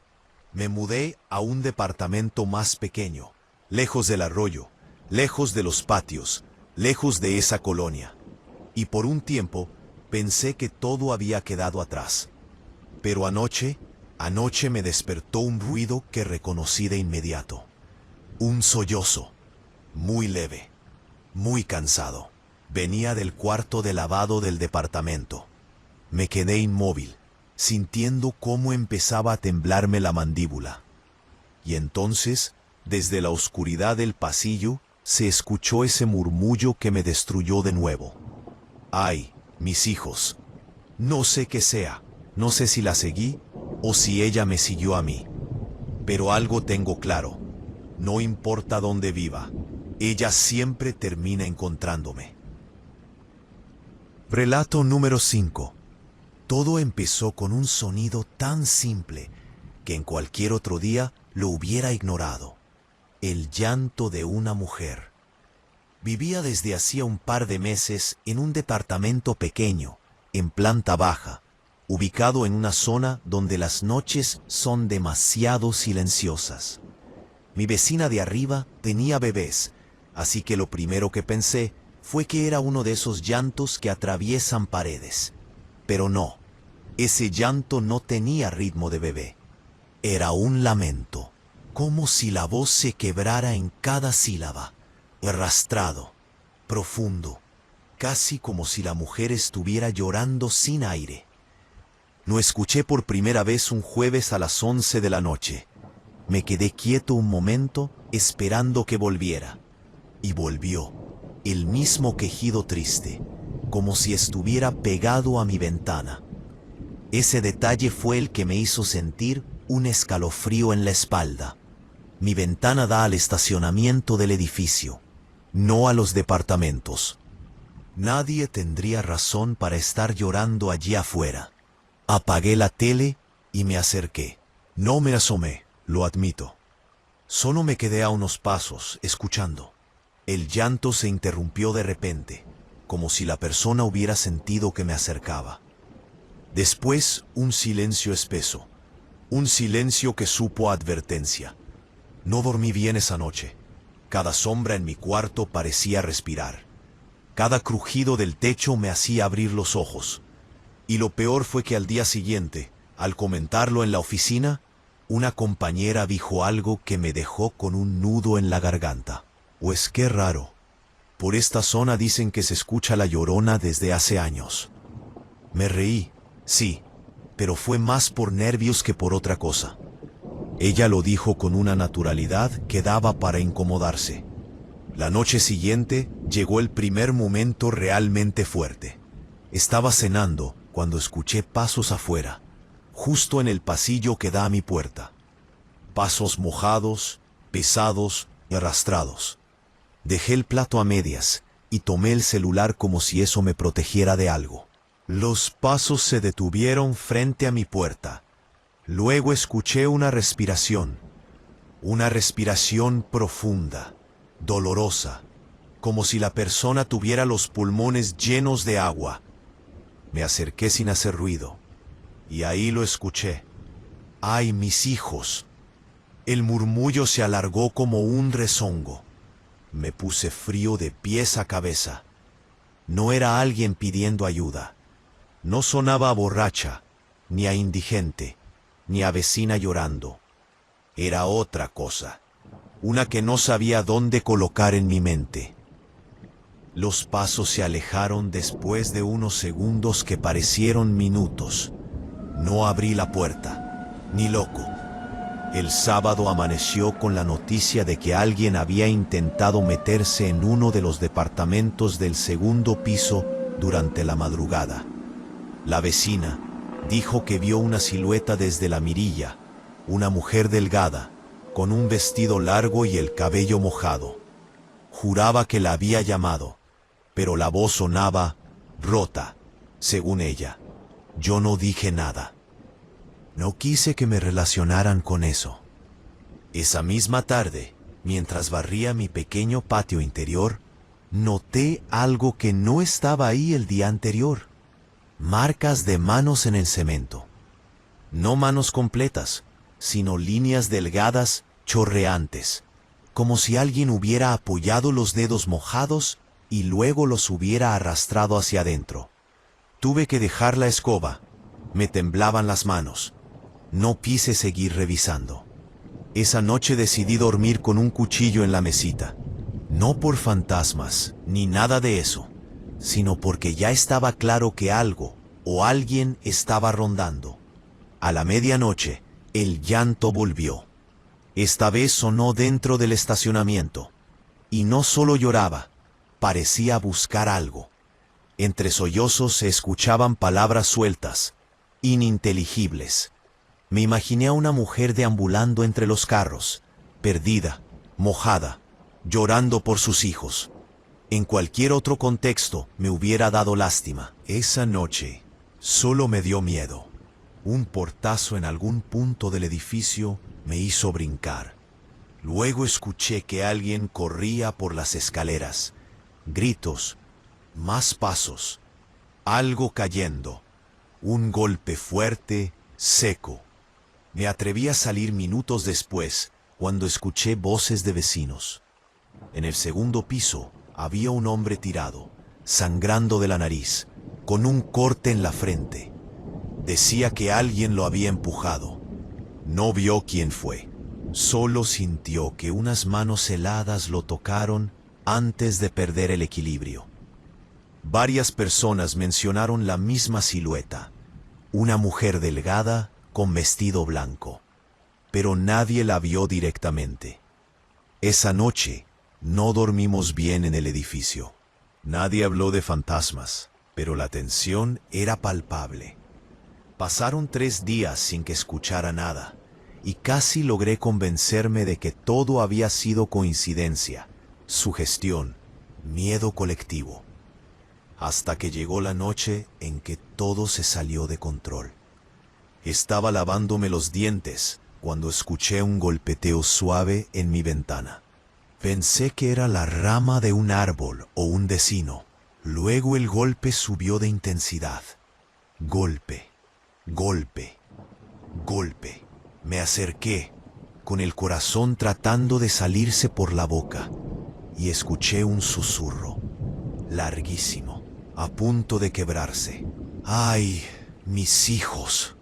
Me mudé a un departamento más pequeño, lejos del arroyo, lejos de los patios, lejos de esa colonia. Y por un tiempo pensé que todo había quedado atrás. Pero anoche me despertó un ruido que reconocí de inmediato. Un sollozo, muy leve, muy cansado. Venía del cuarto de lavado del departamento. Me quedé inmóvil, sintiendo cómo empezaba a temblarme la mandíbula. Y entonces, desde la oscuridad del pasillo, se escuchó ese murmullo que me destruyó de nuevo. ¡Ay, mis hijos! No sé qué sea, no sé si la seguí o si ella me siguió a mí. Pero algo tengo claro, no importa dónde viva, ella siempre termina encontrándome. Relato número 5. Todo empezó con un sonido tan simple que en cualquier otro día lo hubiera ignorado. El llanto de una mujer. Vivía desde hacía un par de meses en un departamento pequeño, en planta baja, ubicado en una zona donde las noches son demasiado silenciosas. Mi vecina de arriba tenía bebés, así que lo primero que pensé fue que era uno de esos llantos que atraviesan paredes. Pero no, ese llanto no tenía ritmo de bebé. Era un lamento, como si la voz se quebrara en cada sílaba, arrastrado, profundo, casi como si la mujer estuviera llorando sin aire. Lo escuché por primera vez un jueves a las 11 de la noche. Me quedé quieto un momento esperando que volviera. Y volvió, el mismo quejido triste, como si estuviera pegado a mi ventana. Ese detalle fue el que me hizo sentir un escalofrío en la espalda. Mi ventana da al estacionamiento del edificio, no a los departamentos. Nadie tendría razón para estar llorando allí afuera. Apagué la tele y me acerqué. No me asomé, lo admito. Solo me quedé a unos pasos, escuchando. El llanto se interrumpió de repente, como si la persona hubiera sentido que me acercaba. Después, un silencio espeso. Un silencio que supo advertencia. No dormí bien esa noche. Cada sombra en mi cuarto parecía respirar. Cada crujido del techo me hacía abrir los ojos. Y lo peor fue que al día siguiente, al comentarlo en la oficina, una compañera dijo algo que me dejó con un nudo en la garganta. Pues qué raro. Por esta zona dicen que se escucha la Llorona desde hace años. Me reí, sí, pero fue más por nervios que por otra cosa. Ella lo dijo con una naturalidad que daba para incomodarse. La noche siguiente llegó el primer momento realmente fuerte. Estaba cenando cuando escuché pasos afuera, justo en el pasillo que da a mi puerta. Pasos mojados, pesados y arrastrados. Dejé el plato a medias y tomé el celular como si eso me protegiera de algo. Los pasos se detuvieron frente a mi puerta. Luego escuché una respiración profunda, dolorosa, como si la persona tuviera los pulmones llenos de agua. Me acerqué sin hacer ruido, y ahí lo escuché. ¡Ay, mis hijos! El murmullo se alargó como un rezongo. Me puse frío de pies a cabeza. No era alguien pidiendo ayuda. No sonaba a borracha, ni a indigente, ni a vecina llorando. Era otra cosa, una que no sabía dónde colocar en mi mente. Los pasos se alejaron después de unos segundos que parecieron minutos. No abrí la puerta, ni loco. El sábado amaneció con la noticia de que alguien había intentado meterse en uno de los departamentos del segundo piso durante la madrugada. La vecina dijo que vio una silueta desde la mirilla, una mujer delgada, con un vestido largo y el cabello mojado. Juraba que la había llamado, pero la voz sonaba rota, según ella. Yo no dije nada. No quise que me relacionaran con eso. Esa misma tarde, mientras barría mi pequeño patio interior, noté algo que no estaba ahí el día anterior. Marcas de manos en el cemento. No manos completas, sino líneas delgadas, chorreantes, como si alguien hubiera apoyado los dedos mojados y luego los hubiera arrastrado hacia adentro. Tuve que dejar la escoba. Me temblaban las manos. No quise seguir revisando. Esa noche decidí dormir con un cuchillo en la mesita. No por fantasmas, ni nada de eso, sino porque ya estaba claro que algo o alguien estaba rondando. A la medianoche, el llanto volvió. Esta vez sonó dentro del estacionamiento. Y no solo lloraba, parecía buscar algo. Entre sollozos se escuchaban palabras sueltas, ininteligibles. Me imaginé a una mujer deambulando entre los carros, perdida, mojada, llorando por sus hijos. En cualquier otro contexto me hubiera dado lástima. Esa noche solo me dio miedo. Un portazo en algún punto del edificio me hizo brincar. Luego escuché que alguien corría por las escaleras. Gritos, más pasos, algo cayendo, un golpe fuerte, seco. Me atreví a salir minutos después, cuando escuché voces de vecinos. En el segundo piso había un hombre tirado, sangrando de la nariz, con un corte en la frente. Decía que alguien lo había empujado. No vio quién fue. Solo sintió que unas manos heladas lo tocaron antes de perder el equilibrio. Varias personas mencionaron la misma silueta, una mujer delgada con vestido blanco, pero nadie la vio directamente. Esa noche no dormimos bien en el edificio. Nadie habló de fantasmas, pero la tensión era palpable. Pasaron 3 días sin que escuchara nada, y casi logré convencerme de que todo había sido coincidencia, sugestión, miedo colectivo. Hasta que llegó la noche en que todo se salió de control. Estaba lavándome los dientes cuando escuché un golpeteo suave en mi ventana. Pensé que era la rama de un árbol o un vecino. Luego el golpe subió de intensidad. Golpe, golpe, golpe. Me acerqué, con el corazón tratando de salirse por la boca, y escuché un susurro, larguísimo, a punto de quebrarse. ¡Ay, mis hijos!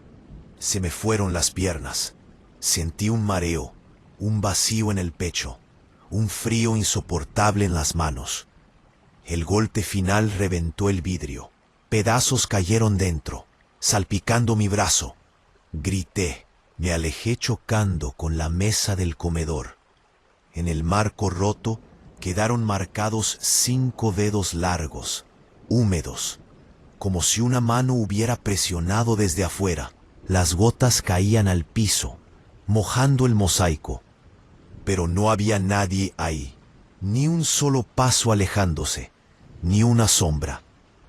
Se me fueron las piernas. Sentí un mareo, un vacío en el pecho, un frío insoportable en las manos. El golpe final reventó el vidrio. Pedazos cayeron dentro, salpicando mi brazo. Grité. Me alejé chocando con la mesa del comedor. En el marco roto quedaron marcados 5 dedos largos, húmedos, como si una mano hubiera presionado desde afuera. Las gotas caían al piso, mojando el mosaico. Pero no había nadie ahí, ni un solo paso alejándose, ni una sombra,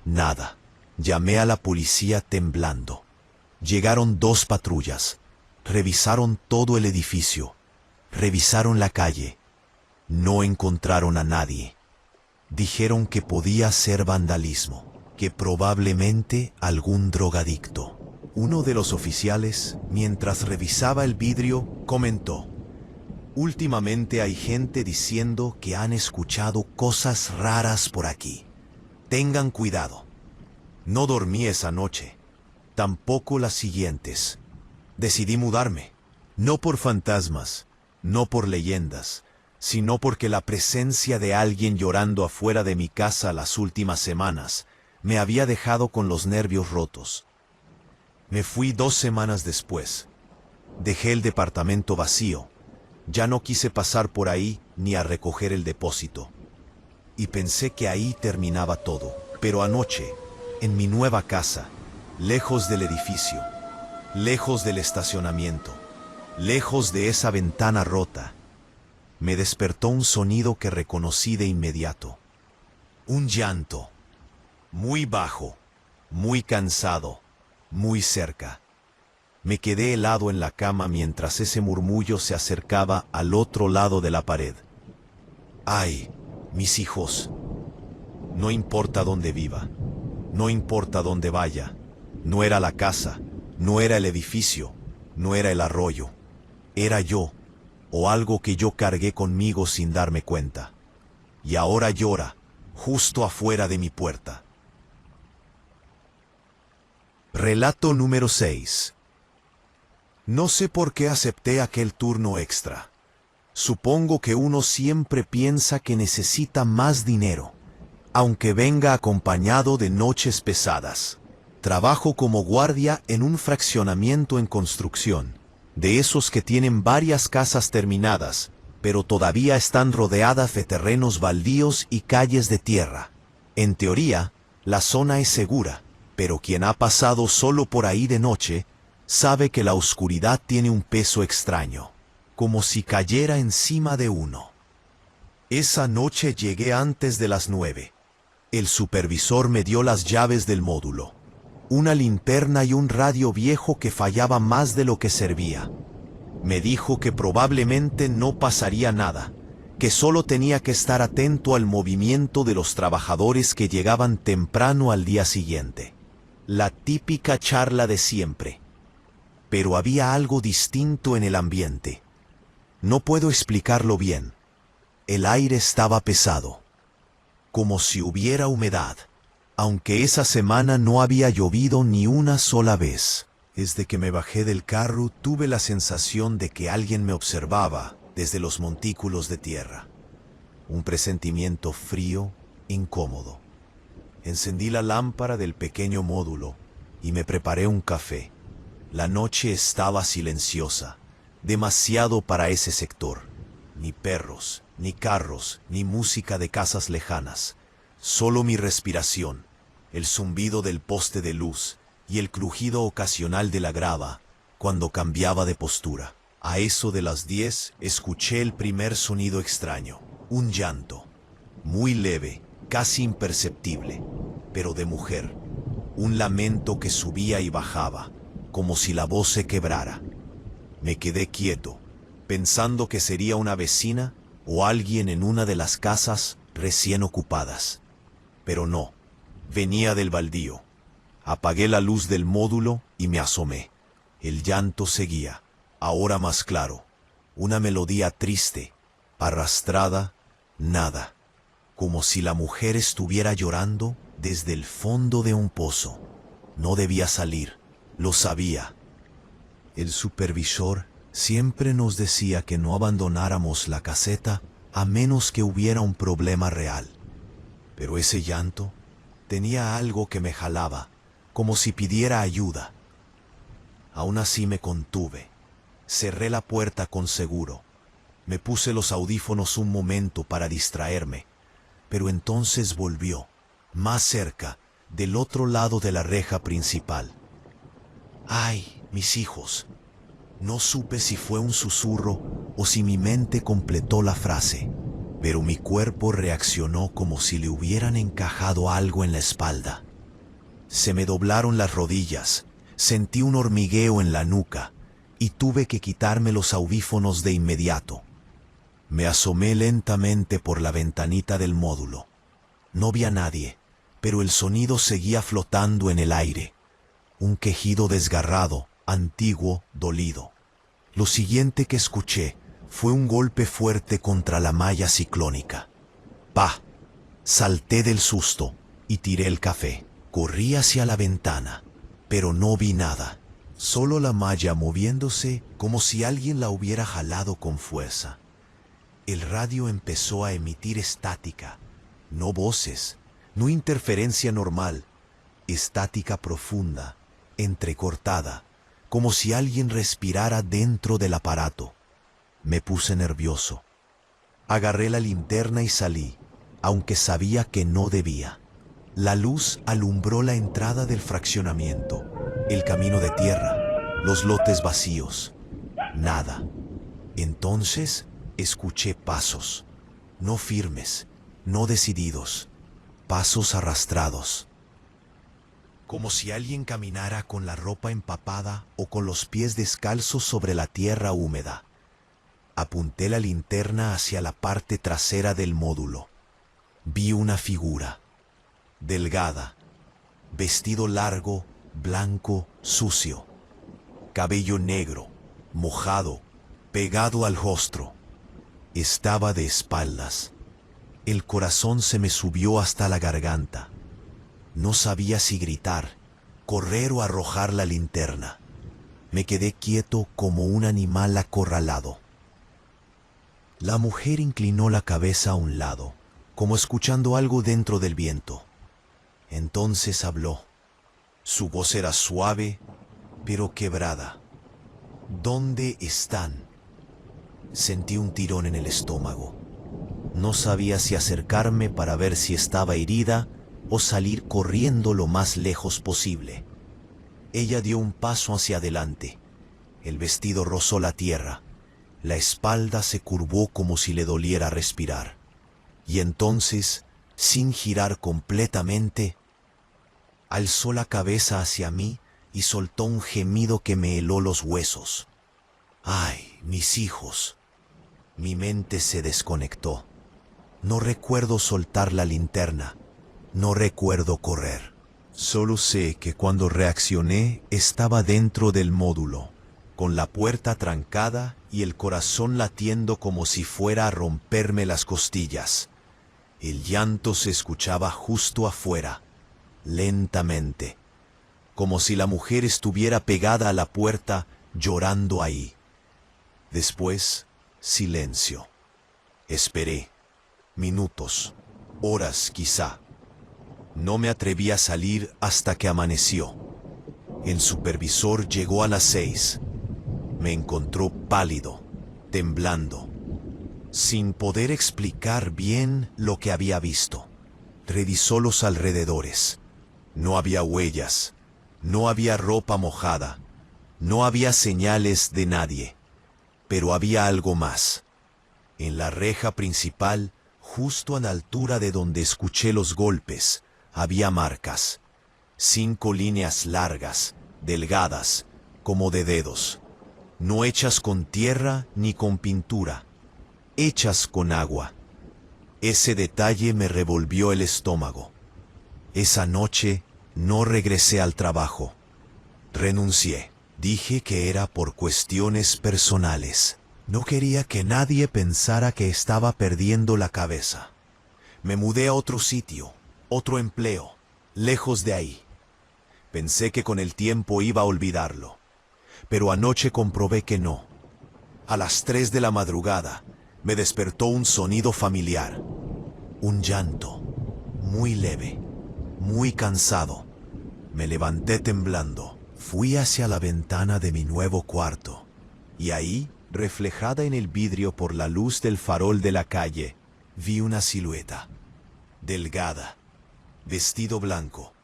nada. Llamé a la policía temblando. Llegaron 2 patrullas. Revisaron todo el edificio, revisaron la calle. No encontraron a nadie. Dijeron que podía ser vandalismo, que probablemente algún drogadicto. Uno de los oficiales, mientras revisaba el vidrio, comentó: últimamente hay gente diciendo que han escuchado cosas raras por aquí. Tengan cuidado. No dormí esa noche, tampoco las siguientes. Decidí mudarme, no por fantasmas, no por leyendas, sino porque la presencia de alguien llorando afuera de mi casa las últimas semanas me había dejado con los nervios rotos. Me fui 2 semanas después. Dejé el departamento vacío. Ya no quise pasar por ahí ni a recoger el depósito. Y pensé que ahí terminaba todo. Pero anoche, en mi nueva casa, lejos del edificio, lejos del estacionamiento, lejos de esa ventana rota, me despertó un sonido que reconocí de inmediato. Un llanto, muy bajo, muy cansado, muy cerca. Me quedé helado en la cama mientras ese murmullo se acercaba al otro lado de la pared. ¡Ay, mis hijos! No importa dónde viva, no importa dónde vaya, no era la casa, no era el edificio, no era el arroyo. Era yo, o algo que yo cargué conmigo sin darme cuenta. Y ahora llora, justo afuera de mi puerta. Relato número 6. No sé por qué acepté aquel turno extra. Supongo que uno siempre piensa que necesita más dinero, aunque venga acompañado de noches pesadas. Trabajo como guardia en un fraccionamiento en construcción, de esos que tienen varias casas terminadas, pero todavía están rodeadas de terrenos baldíos y calles de tierra. En teoría, la zona es segura, pero quien ha pasado solo por ahí de noche, sabe que la oscuridad tiene un peso extraño, como si cayera encima de uno. Esa noche llegué antes de las 9. El supervisor me dio las llaves del módulo, una linterna y un radio viejo que fallaba más de lo que servía. Me dijo que probablemente no pasaría nada, que solo tenía que estar atento al movimiento de los trabajadores que llegaban temprano al día siguiente. La típica charla de siempre. Pero había algo distinto en el ambiente. No puedo explicarlo bien. El aire estaba pesado, como si hubiera humedad, aunque esa semana no había llovido ni una sola vez. Desde que me bajé del carro tuve la sensación de que alguien me observaba desde los montículos de tierra. Un presentimiento frío, incómodo. Encendí la lámpara del pequeño módulo y me preparé un café. La noche estaba silenciosa, demasiado para ese sector. Ni perros, ni carros, ni música de casas lejanas. Solo mi respiración, el zumbido del poste de luz y el crujido ocasional de la grava cuando cambiaba de postura. A eso de las 10 escuché el primer sonido extraño, un llanto, muy leve, casi imperceptible, pero de mujer. Un lamento que subía y bajaba, como si la voz se quebrara. Me quedé quieto, pensando que sería una vecina o alguien en una de las casas recién ocupadas. Pero no, venía del baldío. Apagué la luz del módulo y me asomé. El llanto seguía, ahora más claro. Una melodía triste, arrastrada, nada. Como si la mujer estuviera llorando desde el fondo de un pozo. No debía salir, lo sabía. El supervisor siempre nos decía que no abandonáramos la caseta a menos que hubiera un problema real. Pero ese llanto tenía algo que me jalaba, como si pidiera ayuda. Aún así me contuve. Cerré la puerta con seguro. Me puse los audífonos un momento para distraerme, pero entonces volvió, más cerca, del otro lado de la reja principal. ¡Ay, mis hijos! No supe si fue un susurro o si mi mente completó la frase, pero mi cuerpo reaccionó como si le hubieran encajado algo en la espalda. Se me doblaron las rodillas, sentí un hormigueo en la nuca y tuve que quitarme los audífonos de inmediato. Me asomé lentamente por la ventanita del módulo. No vi a nadie, pero el sonido seguía flotando en el aire. Un quejido desgarrado, antiguo, dolido. Lo siguiente que escuché fue un golpe fuerte contra la malla ciclónica. ¡Pah! Salté del susto y tiré el café. Corrí hacia la ventana, pero no vi nada. Solo la malla moviéndose como si alguien la hubiera jalado con fuerza. El radio empezó a emitir estática, no voces, no interferencia normal, estática profunda, entrecortada, como si alguien respirara dentro del aparato. Me puse nervioso. Agarré la linterna y salí, aunque sabía que no debía. La luz alumbró la entrada del fraccionamiento, el camino de tierra, los lotes vacíos. Nada. Entonces escuché pasos, no firmes, no decididos, pasos arrastrados. Como si alguien caminara con la ropa empapada o con los pies descalzos sobre la tierra húmeda. Apunté la linterna hacia la parte trasera del módulo. Vi una figura, delgada, vestido largo, blanco, sucio, cabello negro, mojado, pegado al rostro. Estaba de espaldas. El corazón se me subió hasta la garganta. No sabía si gritar, correr o arrojar la linterna. Me quedé quieto como un animal acorralado. La mujer inclinó la cabeza a un lado, como escuchando algo dentro del viento. Entonces habló. Su voz era suave, pero quebrada. ¿Dónde están? Sentí un tirón en el estómago. No sabía si acercarme para ver si estaba herida o salir corriendo lo más lejos posible. Ella dio un paso hacia adelante. El vestido rozó la tierra. La espalda se curvó como si le doliera respirar. Y entonces, sin girar completamente, alzó la cabeza hacia mí y soltó un gemido que me heló los huesos. ¡Ay! mis hijos. Mi mente se desconectó. No recuerdo soltar la linterna. No recuerdo correr. Solo sé que cuando reaccioné estaba dentro del módulo, con la puerta trancada y el corazón latiendo como si fuera a romperme las costillas. El llanto se escuchaba justo afuera, lentamente, como si la mujer estuviera pegada a la puerta llorando ahí. Después, silencio. Esperé. Minutos, horas quizá. No me atreví a salir hasta que amaneció. El supervisor llegó a las 6. Me encontró pálido, temblando, sin poder explicar bien lo que había visto. Revisó los alrededores. No había huellas, no había ropa mojada, no había señales de nadie. Pero había algo más. En la reja principal, justo a la altura de donde escuché los golpes, había marcas. 5 líneas largas, delgadas, como de dedos. No hechas con tierra ni con pintura, hechas con agua. Ese detalle me revolvió el estómago. Esa noche no regresé al trabajo. Renuncié. Dije que era por cuestiones personales. No quería que nadie pensara que estaba perdiendo la cabeza. Me mudé a otro sitio, otro empleo, lejos de ahí. Pensé que con el tiempo iba a olvidarlo, pero anoche comprobé que no. A las 3 de la madrugada me despertó un sonido familiar, un llanto, muy leve, muy cansado. Me levanté temblando. Fui hacia la ventana de mi nuevo cuarto, y ahí, reflejada en el vidrio por la luz del farol de la calle, vi una silueta, delgada, vestido blanco,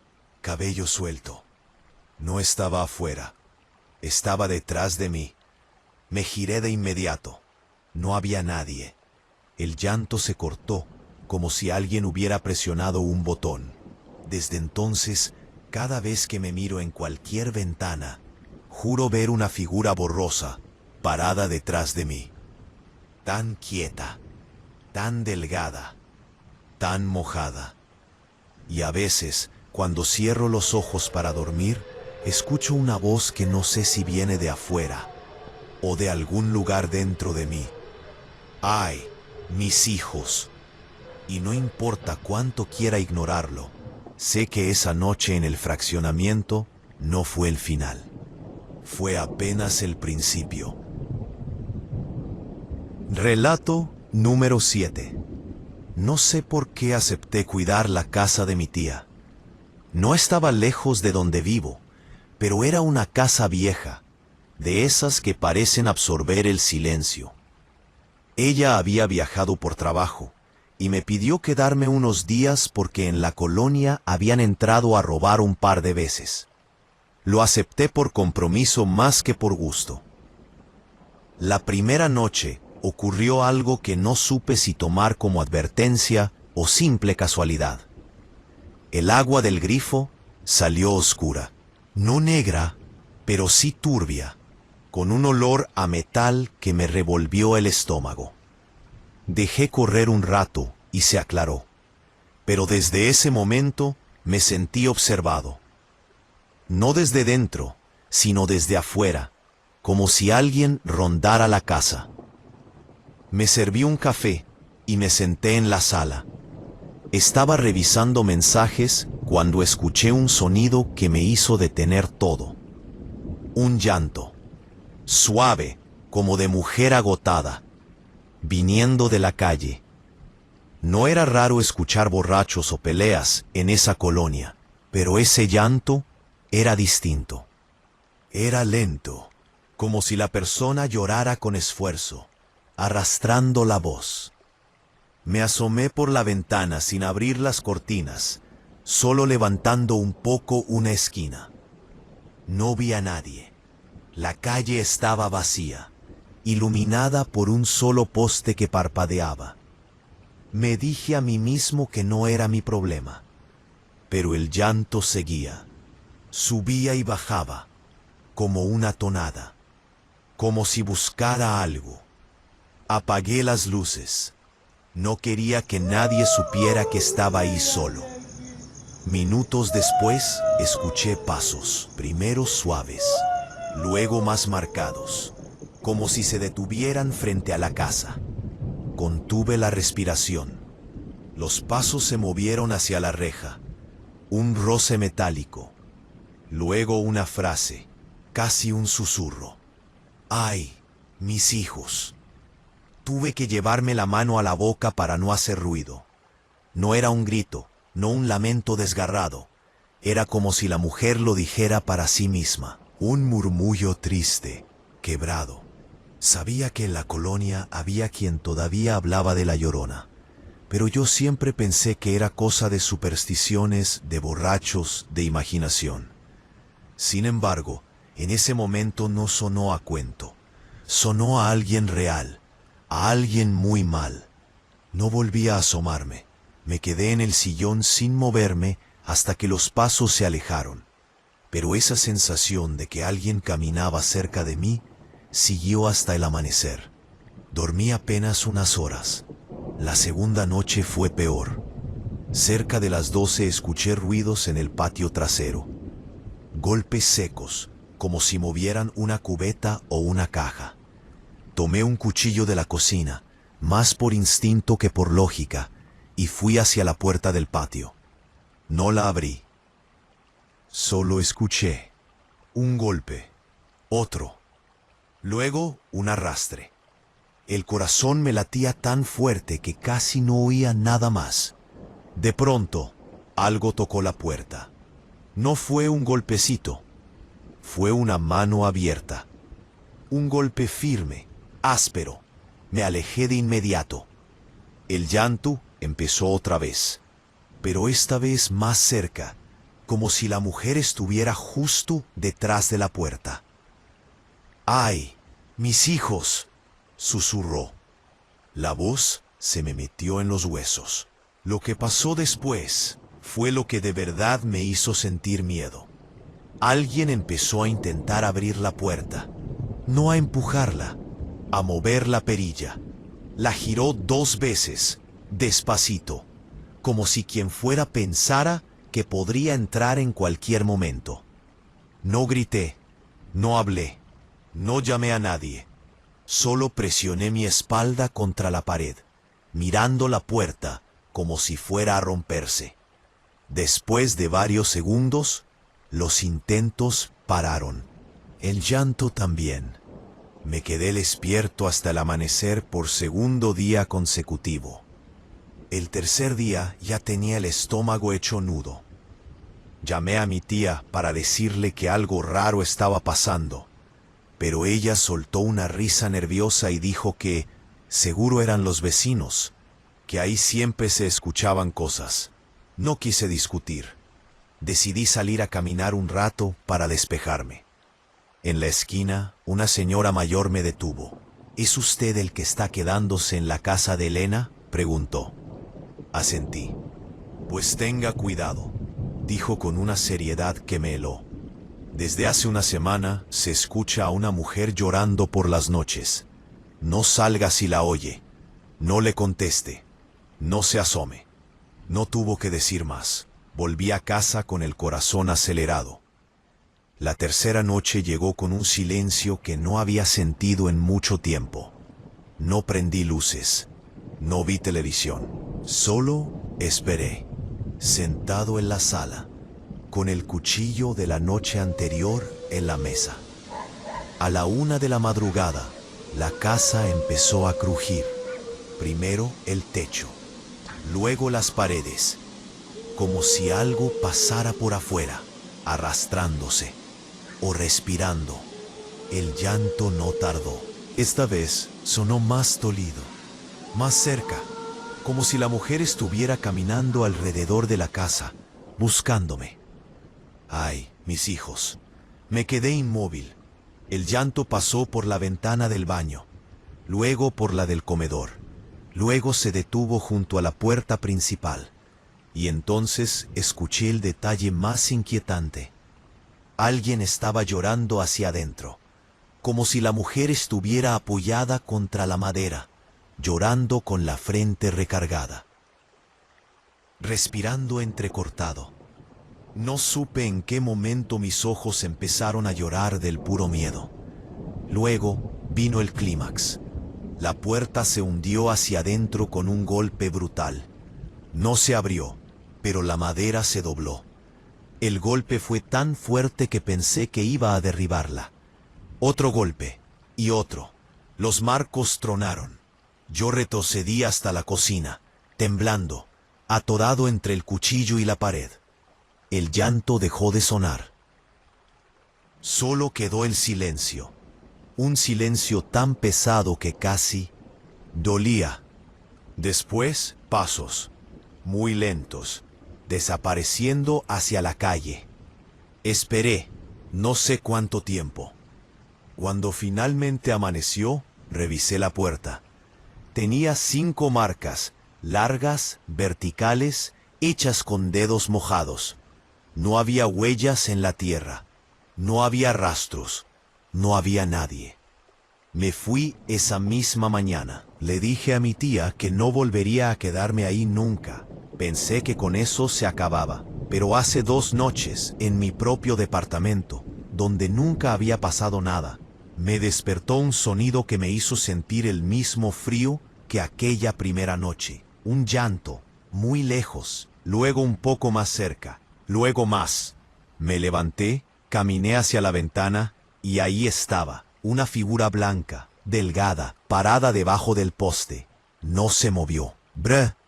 cabello suelto. No estaba afuera, estaba detrás de mí. Me giré de inmediato. No había nadie. El llanto se cortó, como si alguien hubiera presionado un botón. Desde entonces, cada vez que me miro en cualquier ventana, juro ver una figura borrosa, parada detrás de mí. Tan quieta, tan delgada, tan mojada. Y a veces, cuando cierro los ojos para dormir, escucho una voz que no sé si viene de afuera o de algún lugar dentro de mí. ¡Ay, mis hijos! Y no importa cuánto quiera ignorarlo, sé que esa noche en el fraccionamiento no fue el final. Fue apenas el principio. Relato número 7. No sé por qué acepté cuidar la casa de mi tía. No estaba lejos de donde vivo, pero era una casa vieja, de esas que parecen absorber el silencio. Ella había viajado por trabajo y me pidió quedarme unos días porque en la colonia habían entrado a robar un par de veces. Lo acepté por compromiso más que por gusto. La primera noche ocurrió algo que no supe si tomar como advertencia o simple casualidad. El agua del grifo salió oscura, no negra, pero sí turbia, con un olor a metal que me revolvió el estómago. Dejé correr un rato y se aclaró, pero desde ese momento me sentí observado. No desde dentro, sino desde afuera, como si alguien rondara la casa. Me serví un café y me senté en la sala. Estaba revisando mensajes cuando escuché un sonido que me hizo detener todo. Un llanto, suave, como de mujer agotada, viniendo de la calle. No era raro escuchar borrachos o peleas en esa colonia, pero ese llanto era distinto. Era lento, como si la persona llorara con esfuerzo, arrastrando la voz. Me asomé por la ventana sin abrir las cortinas, solo levantando un poco una esquina. No vi a nadie. La calle estaba vacía, iluminada por un solo poste que parpadeaba. Me dije a mí mismo que no era mi problema, pero el llanto seguía. Subía y bajaba, como una tonada. como si buscara algo. Apagué las luces. No quería que nadie supiera que estaba ahí solo. Minutos después, escuché pasos, primero suaves, luego más marcados, como si se detuvieran frente a la casa. Contuve la respiración. Los pasos se movieron hacia la reja. Un roce metálico. Luego una frase, casi un susurro. ¡Ay, mis hijos! Tuve que llevarme la mano a la boca para no hacer ruido. No era un grito, no un lamento desgarrado. Era como si la mujer lo dijera para sí misma. Un murmullo triste, quebrado. Sabía que en la colonia había quien todavía hablaba de la Llorona, pero yo siempre pensé que era cosa de supersticiones, de borrachos, de imaginación. Sin embargo, en ese momento no sonó a cuento. Sonó a alguien real, a alguien muy mal. No volví a asomarme. Me quedé en el sillón sin moverme hasta que los pasos se alejaron. Pero esa sensación de que alguien caminaba cerca de mí siguió hasta el amanecer. Dormí apenas unas horas. La segunda noche fue peor. Cerca de las 12 escuché ruidos en el patio trasero. Golpes secos, como si movieran una cubeta o una caja. Tomé un cuchillo de la cocina, más por instinto que por lógica, y fui hacia la puerta del patio. No la abrí. Solo escuché un golpe, otro, luego un arrastre. El corazón me latía tan fuerte que casi no oía nada más. De pronto, algo tocó la puerta. No fue un golpecito, fue una mano abierta. Un golpe firme, áspero. Me alejé de inmediato. El llanto empezó otra vez, pero esta vez más cerca, como si la mujer estuviera justo detrás de la puerta. ¡Ay, mis hijos!, susurró. La voz se me metió en los huesos. Lo que pasó después fue lo que de verdad me hizo sentir miedo. Alguien empezó a intentar abrir la puerta, no a empujarla, a mover la perilla. La giró 2 veces, despacito, como si quien fuera pensara que podría entrar en cualquier momento. No grité, no hablé, no llamé a nadie. Solo presioné mi espalda contra la pared, mirando la puerta como si fuera a romperse. Después de varios segundos, los intentos pararon. El llanto también. Me quedé despierto hasta el amanecer por segundo día consecutivo. El tercer día ya tenía el estómago hecho nudo. Llamé a mi tía para decirle que algo raro estaba pasando, pero ella soltó una risa nerviosa y dijo que seguro eran los vecinos, que ahí siempre se escuchaban cosas. No quise discutir. Decidí salir a caminar un rato para despejarme. En la esquina, una señora mayor me detuvo. ¿Es usted el que está quedándose en la casa de Elena?, preguntó. Asentí. Pues tenga cuidado, dijo con una seriedad que me heló. Desde hace una semana se escucha a una mujer llorando por las noches. No salga si la oye. No le conteste. No se asome. No tuvo que decir más. Volví a casa con el corazón acelerado. La tercera noche llegó con un silencio que no había sentido en mucho tiempo. No prendí luces. No vi televisión. Solo esperé, sentado en la sala, con el cuchillo de la noche anterior en la mesa. A la 1 de la madrugada, la casa empezó a crujir. Primero el techo, luego las paredes, como si algo pasara por afuera, arrastrándose o respirando. El llanto no tardó. Esta vez sonó más dolido, más cerca, como si la mujer estuviera caminando alrededor de la casa, buscándome. Ay, mis hijos. Me quedé inmóvil. El llanto pasó por la ventana del baño, luego por la del comedor, luego se detuvo junto a la puerta principal, y entonces escuché el detalle más inquietante. Alguien estaba llorando hacia adentro, como si la mujer estuviera apoyada contra la madera, llorando con la frente recargada, respirando entrecortado. No supe en qué momento mis ojos empezaron a llorar del puro miedo. Luego vino el clímax. La puerta se hundió hacia adentro con un golpe brutal. No se abrió, pero la madera se dobló. El golpe fue tan fuerte que pensé que iba a derribarla. Otro golpe, y otro. Los marcos tronaron. Yo retrocedí hasta la cocina, temblando, atorado entre el cuchillo y la pared. El llanto dejó de sonar. Solo quedó el silencio. Un silencio tan pesado que casi dolía. Después, pasos, muy lentos, desapareciendo hacia la calle. Esperé, no sé cuánto tiempo. Cuando finalmente amaneció, revisé la puerta. Tenía 5 marcas, largas, verticales, hechas con dedos mojados. No había huellas en la tierra, no había rastros, no había nadie. Me fui esa misma mañana. Le dije a mi tía que no volvería a quedarme ahí nunca. Pensé que con eso se acababa, pero hace 2 noches, en mi propio departamento, donde nunca había pasado nada, me despertó un sonido que me hizo sentir el mismo frío que aquella primera noche. Un llanto, muy lejos, luego un poco más cerca, luego más. Me levanté, caminé hacia la ventana, y ahí estaba, una figura blanca, delgada, parada debajo del poste. No se movió.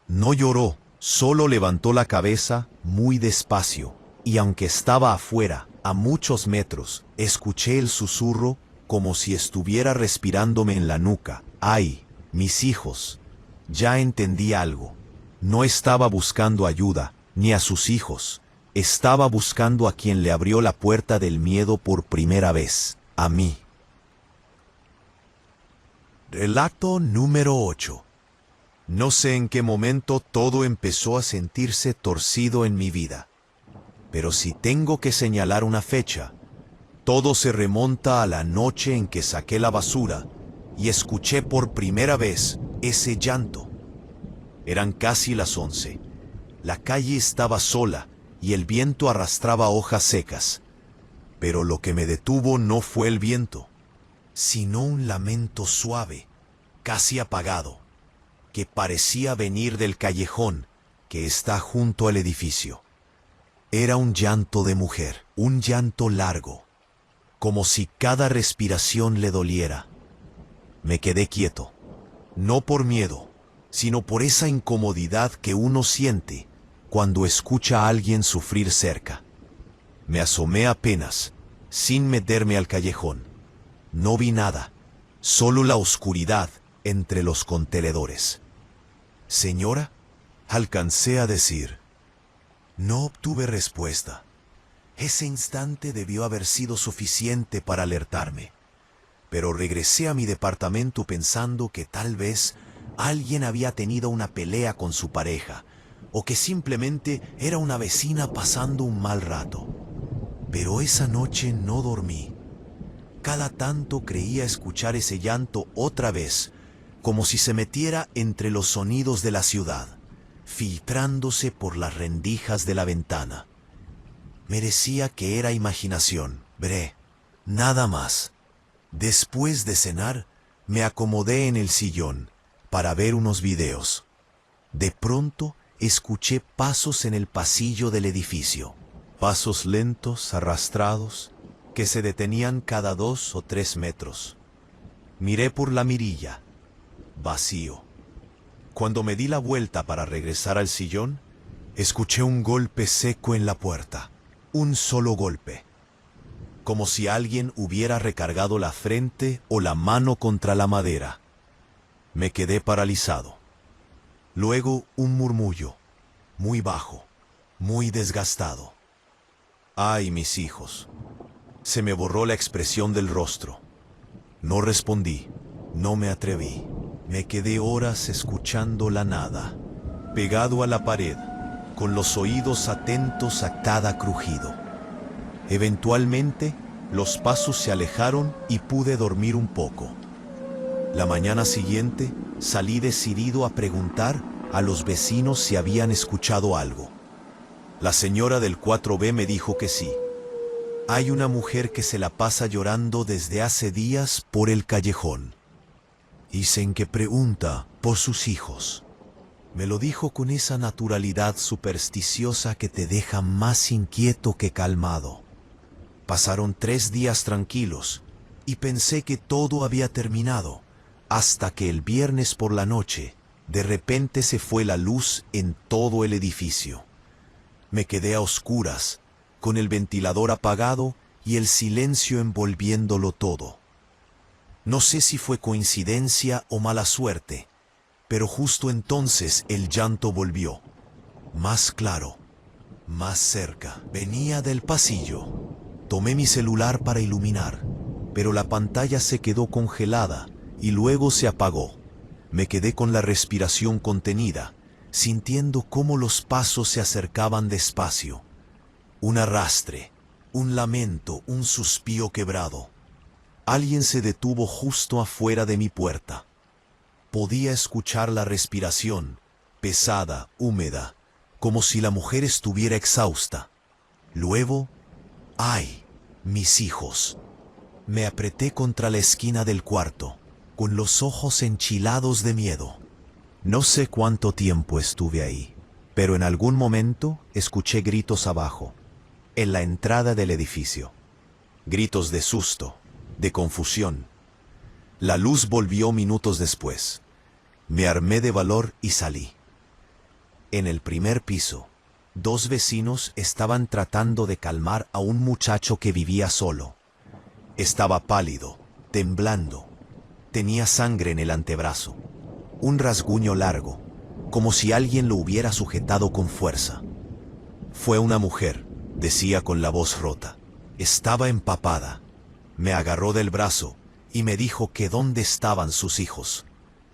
No lloró, solo levantó la cabeza muy despacio, y aunque estaba afuera, a muchos metros, escuché el susurro como si estuviera respirándome en la nuca. ¡Ay, mis hijos! Ya entendí algo. No estaba buscando ayuda, ni a sus hijos. Estaba buscando a quien le abrió la puerta del miedo por primera vez, a mí. Relato número 8. No sé en qué momento todo empezó a sentirse torcido en mi vida. Pero si tengo que señalar una fecha, todo se remonta a la noche en que saqué la basura y escuché por primera vez ese llanto. Eran casi las 11. La calle estaba sola y el viento arrastraba hojas secas. Pero lo que me detuvo no fue el viento, sino un lamento suave, casi apagado, que parecía venir del callejón que está junto al edificio. Era un llanto de mujer, un llanto largo, como si cada respiración le doliera. Me quedé quieto, no por miedo, sino por esa incomodidad que uno siente cuando escucha a alguien sufrir cerca. Me asomé apenas, sin meterme al callejón. No vi nada, solo la oscuridad entre los contenedores. «Señora», alcancé a decir. No obtuve respuesta. Ese instante debió haber sido suficiente para alertarme. Pero regresé a mi departamento pensando que tal vez alguien había tenido una pelea con su pareja, o que simplemente era una vecina pasando un mal rato. Pero esa noche no dormí. Cada tanto creía escuchar ese llanto otra vez, como si se metiera entre los sonidos de la ciudad, filtrándose por las rendijas de la ventana. Merecía que era imaginación, nada más. Después de cenar, me acomodé en el sillón para ver unos videos. De pronto, escuché pasos en el pasillo del edificio. Pasos lentos, arrastrados, que se detenían cada 2 o 3 metros. Miré por la mirilla. Vacío. Cuando me di la vuelta para regresar al sillón, escuché un golpe seco en la puerta. Un solo golpe. Como si alguien hubiera recargado la frente o la mano contra la madera. Me quedé paralizado. Luego un murmullo, muy bajo, muy desgastado. ¡Ay, mis hijos! Se me borró la expresión del rostro. No respondí, no me atreví. Me quedé horas escuchando la nada, pegado a la pared, con los oídos atentos a cada crujido. Eventualmente, Los pasos se alejaron y pude dormir un poco. La mañana siguiente salí decidido a preguntar a los vecinos si habían escuchado algo. La señora del 4B me dijo que sí. Hay una mujer que se la pasa llorando desde hace días por el callejón. Dicen que pregunta por sus hijos. Me lo dijo con esa naturalidad supersticiosa que te deja más inquieto que calmado. Pasaron 3 días tranquilos y pensé que todo había terminado, hasta que el viernes por la noche, de repente se fue la luz en todo el edificio. Me quedé a oscuras, con el ventilador apagado y el silencio envolviéndolo todo. No sé si fue coincidencia o mala suerte, pero justo entonces el llanto volvió. Más claro, más cerca. Venía del pasillo. Tomé mi celular para iluminar, pero la pantalla se quedó congelada y luego se apagó. Me quedé con la respiración contenida, sintiendo cómo los pasos se acercaban despacio. Un arrastre, un lamento, un suspiro quebrado. Alguien se detuvo justo afuera de mi puerta. Podía escuchar la respiración, pesada, húmeda, como si la mujer estuviera exhausta. Luego, ¡ay! Mis hijos. Me apreté contra la esquina del cuarto, con los ojos enchilados de miedo. No sé cuánto tiempo estuve ahí, pero en algún momento escuché gritos abajo, en la entrada del edificio. Gritos de susto, de confusión. La luz volvió minutos después. Me armé de valor y salí. En el primer piso, 2 vecinos estaban tratando de calmar a un muchacho que vivía solo. Estaba pálido, temblando. Tenía sangre en el antebrazo, un rasguño largo, como si alguien lo hubiera sujetado con fuerza. Fue una mujer, decía con la voz rota. Estaba empapada. Me agarró del brazo y me dijo que dónde estaban sus hijos.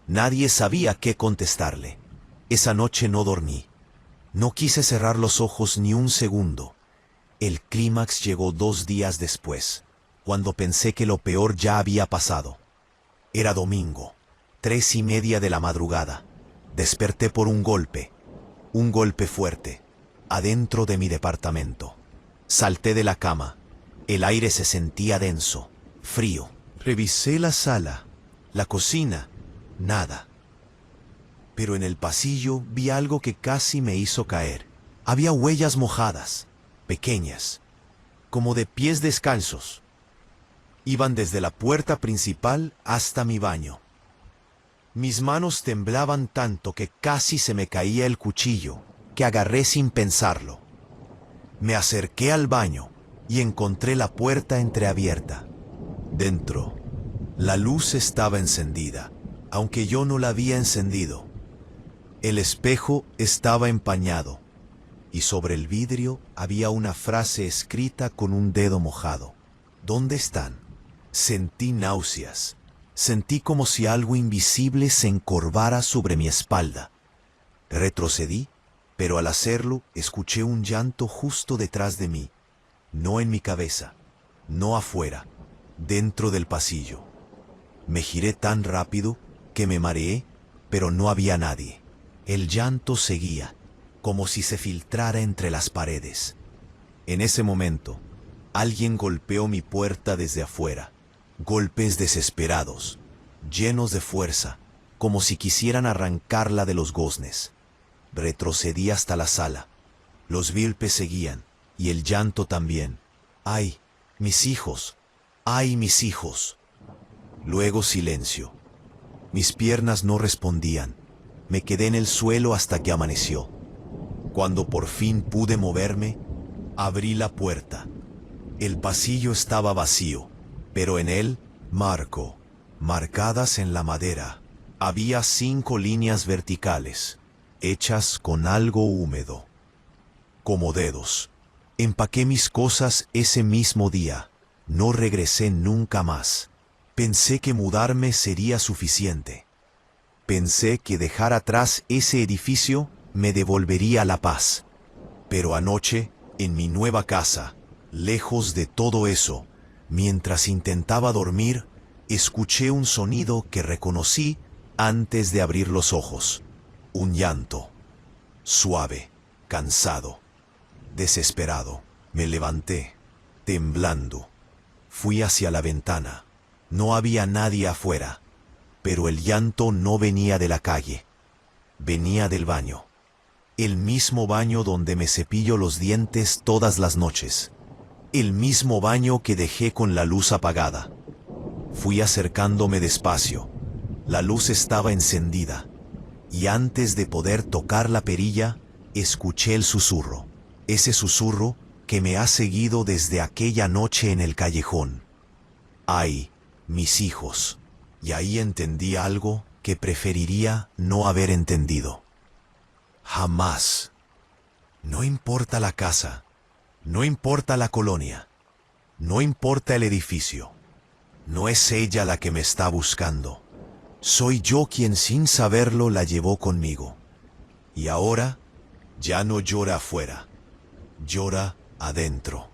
Nadie sabía qué contestarle. Esa noche no dormí. No quise cerrar los ojos ni un segundo. El clímax llegó 2 días después, cuando pensé que lo peor ya había pasado. Era domingo, 3:30 de la madrugada. Desperté por un golpe fuerte, adentro de mi departamento. Salté de la cama. El aire se sentía denso, frío. Revisé la sala, la cocina, nada. Pero en el pasillo vi algo que casi me hizo caer. Había huellas mojadas, pequeñas, como de pies descalzos. Iban desde la puerta principal hasta mi baño. Mis manos temblaban tanto que casi se me caía el cuchillo, que agarré sin pensarlo. Me acerqué al baño y encontré la puerta entreabierta. Dentro, la luz estaba encendida, aunque yo no la había encendido. El espejo estaba empañado, y sobre el vidrio había una frase escrita con un dedo mojado. ¿Dónde están? Sentí náuseas. Sentí como si algo invisible se encorvara sobre mi espalda. Retrocedí, pero al hacerlo escuché un llanto justo detrás de mí. No en mi cabeza, no afuera, dentro del pasillo. Me giré tan rápido que me mareé, pero no había nadie. El llanto seguía, como si se filtrara entre las paredes. En ese momento, alguien golpeó mi puerta desde afuera. Golpes desesperados, llenos de fuerza, como si quisieran arrancarla de los goznes. Retrocedí hasta la sala. Los golpes seguían, y el llanto también. ¡Ay, mis hijos! ¡Ay, mis hijos! Luego silencio. Mis piernas no respondían. Me quedé en el suelo hasta que amaneció. Cuando por fin pude moverme, abrí la puerta. El pasillo estaba vacío, pero en él, marcadas en la madera, había 5 líneas verticales, hechas con algo húmedo, como dedos. Empaqué mis cosas ese mismo día. No regresé nunca más. Pensé que mudarme sería suficiente. Pensé que dejar atrás ese edificio me devolvería la paz. Pero anoche, en mi nueva casa, lejos de todo eso, Mientras intentaba dormir, escuché un sonido que reconocí antes de abrir los ojos. Un llanto. Suave, cansado, desesperado. Me levanté, temblando. Fui hacia la ventana. No había nadie afuera, pero el llanto no venía de la calle. Venía del baño. El mismo baño donde me cepillo los dientes todas las noches. El mismo baño que dejé con la luz apagada. Fui acercándome despacio. La luz estaba encendida. Y antes de poder tocar la perilla, escuché el susurro. Ese susurro que me ha seguido desde aquella noche en el callejón. ¡Ay, mis hijos! Y ahí entendí algo que preferiría no haber entendido. Jamás. No importa la casa, no importa la colonia, no importa el edificio. No es ella la que me está buscando. Soy yo quien sin saberlo la llevó conmigo. Y ahora ya no llora afuera, llora adentro.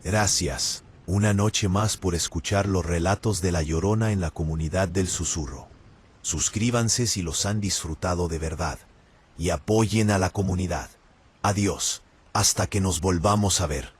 Gracias, una noche más por escuchar los relatos de La Llorona en la comunidad del Susurro. Suscríbanse si los han disfrutado de verdad y apoyen a la comunidad. Adiós, hasta que nos volvamos a ver.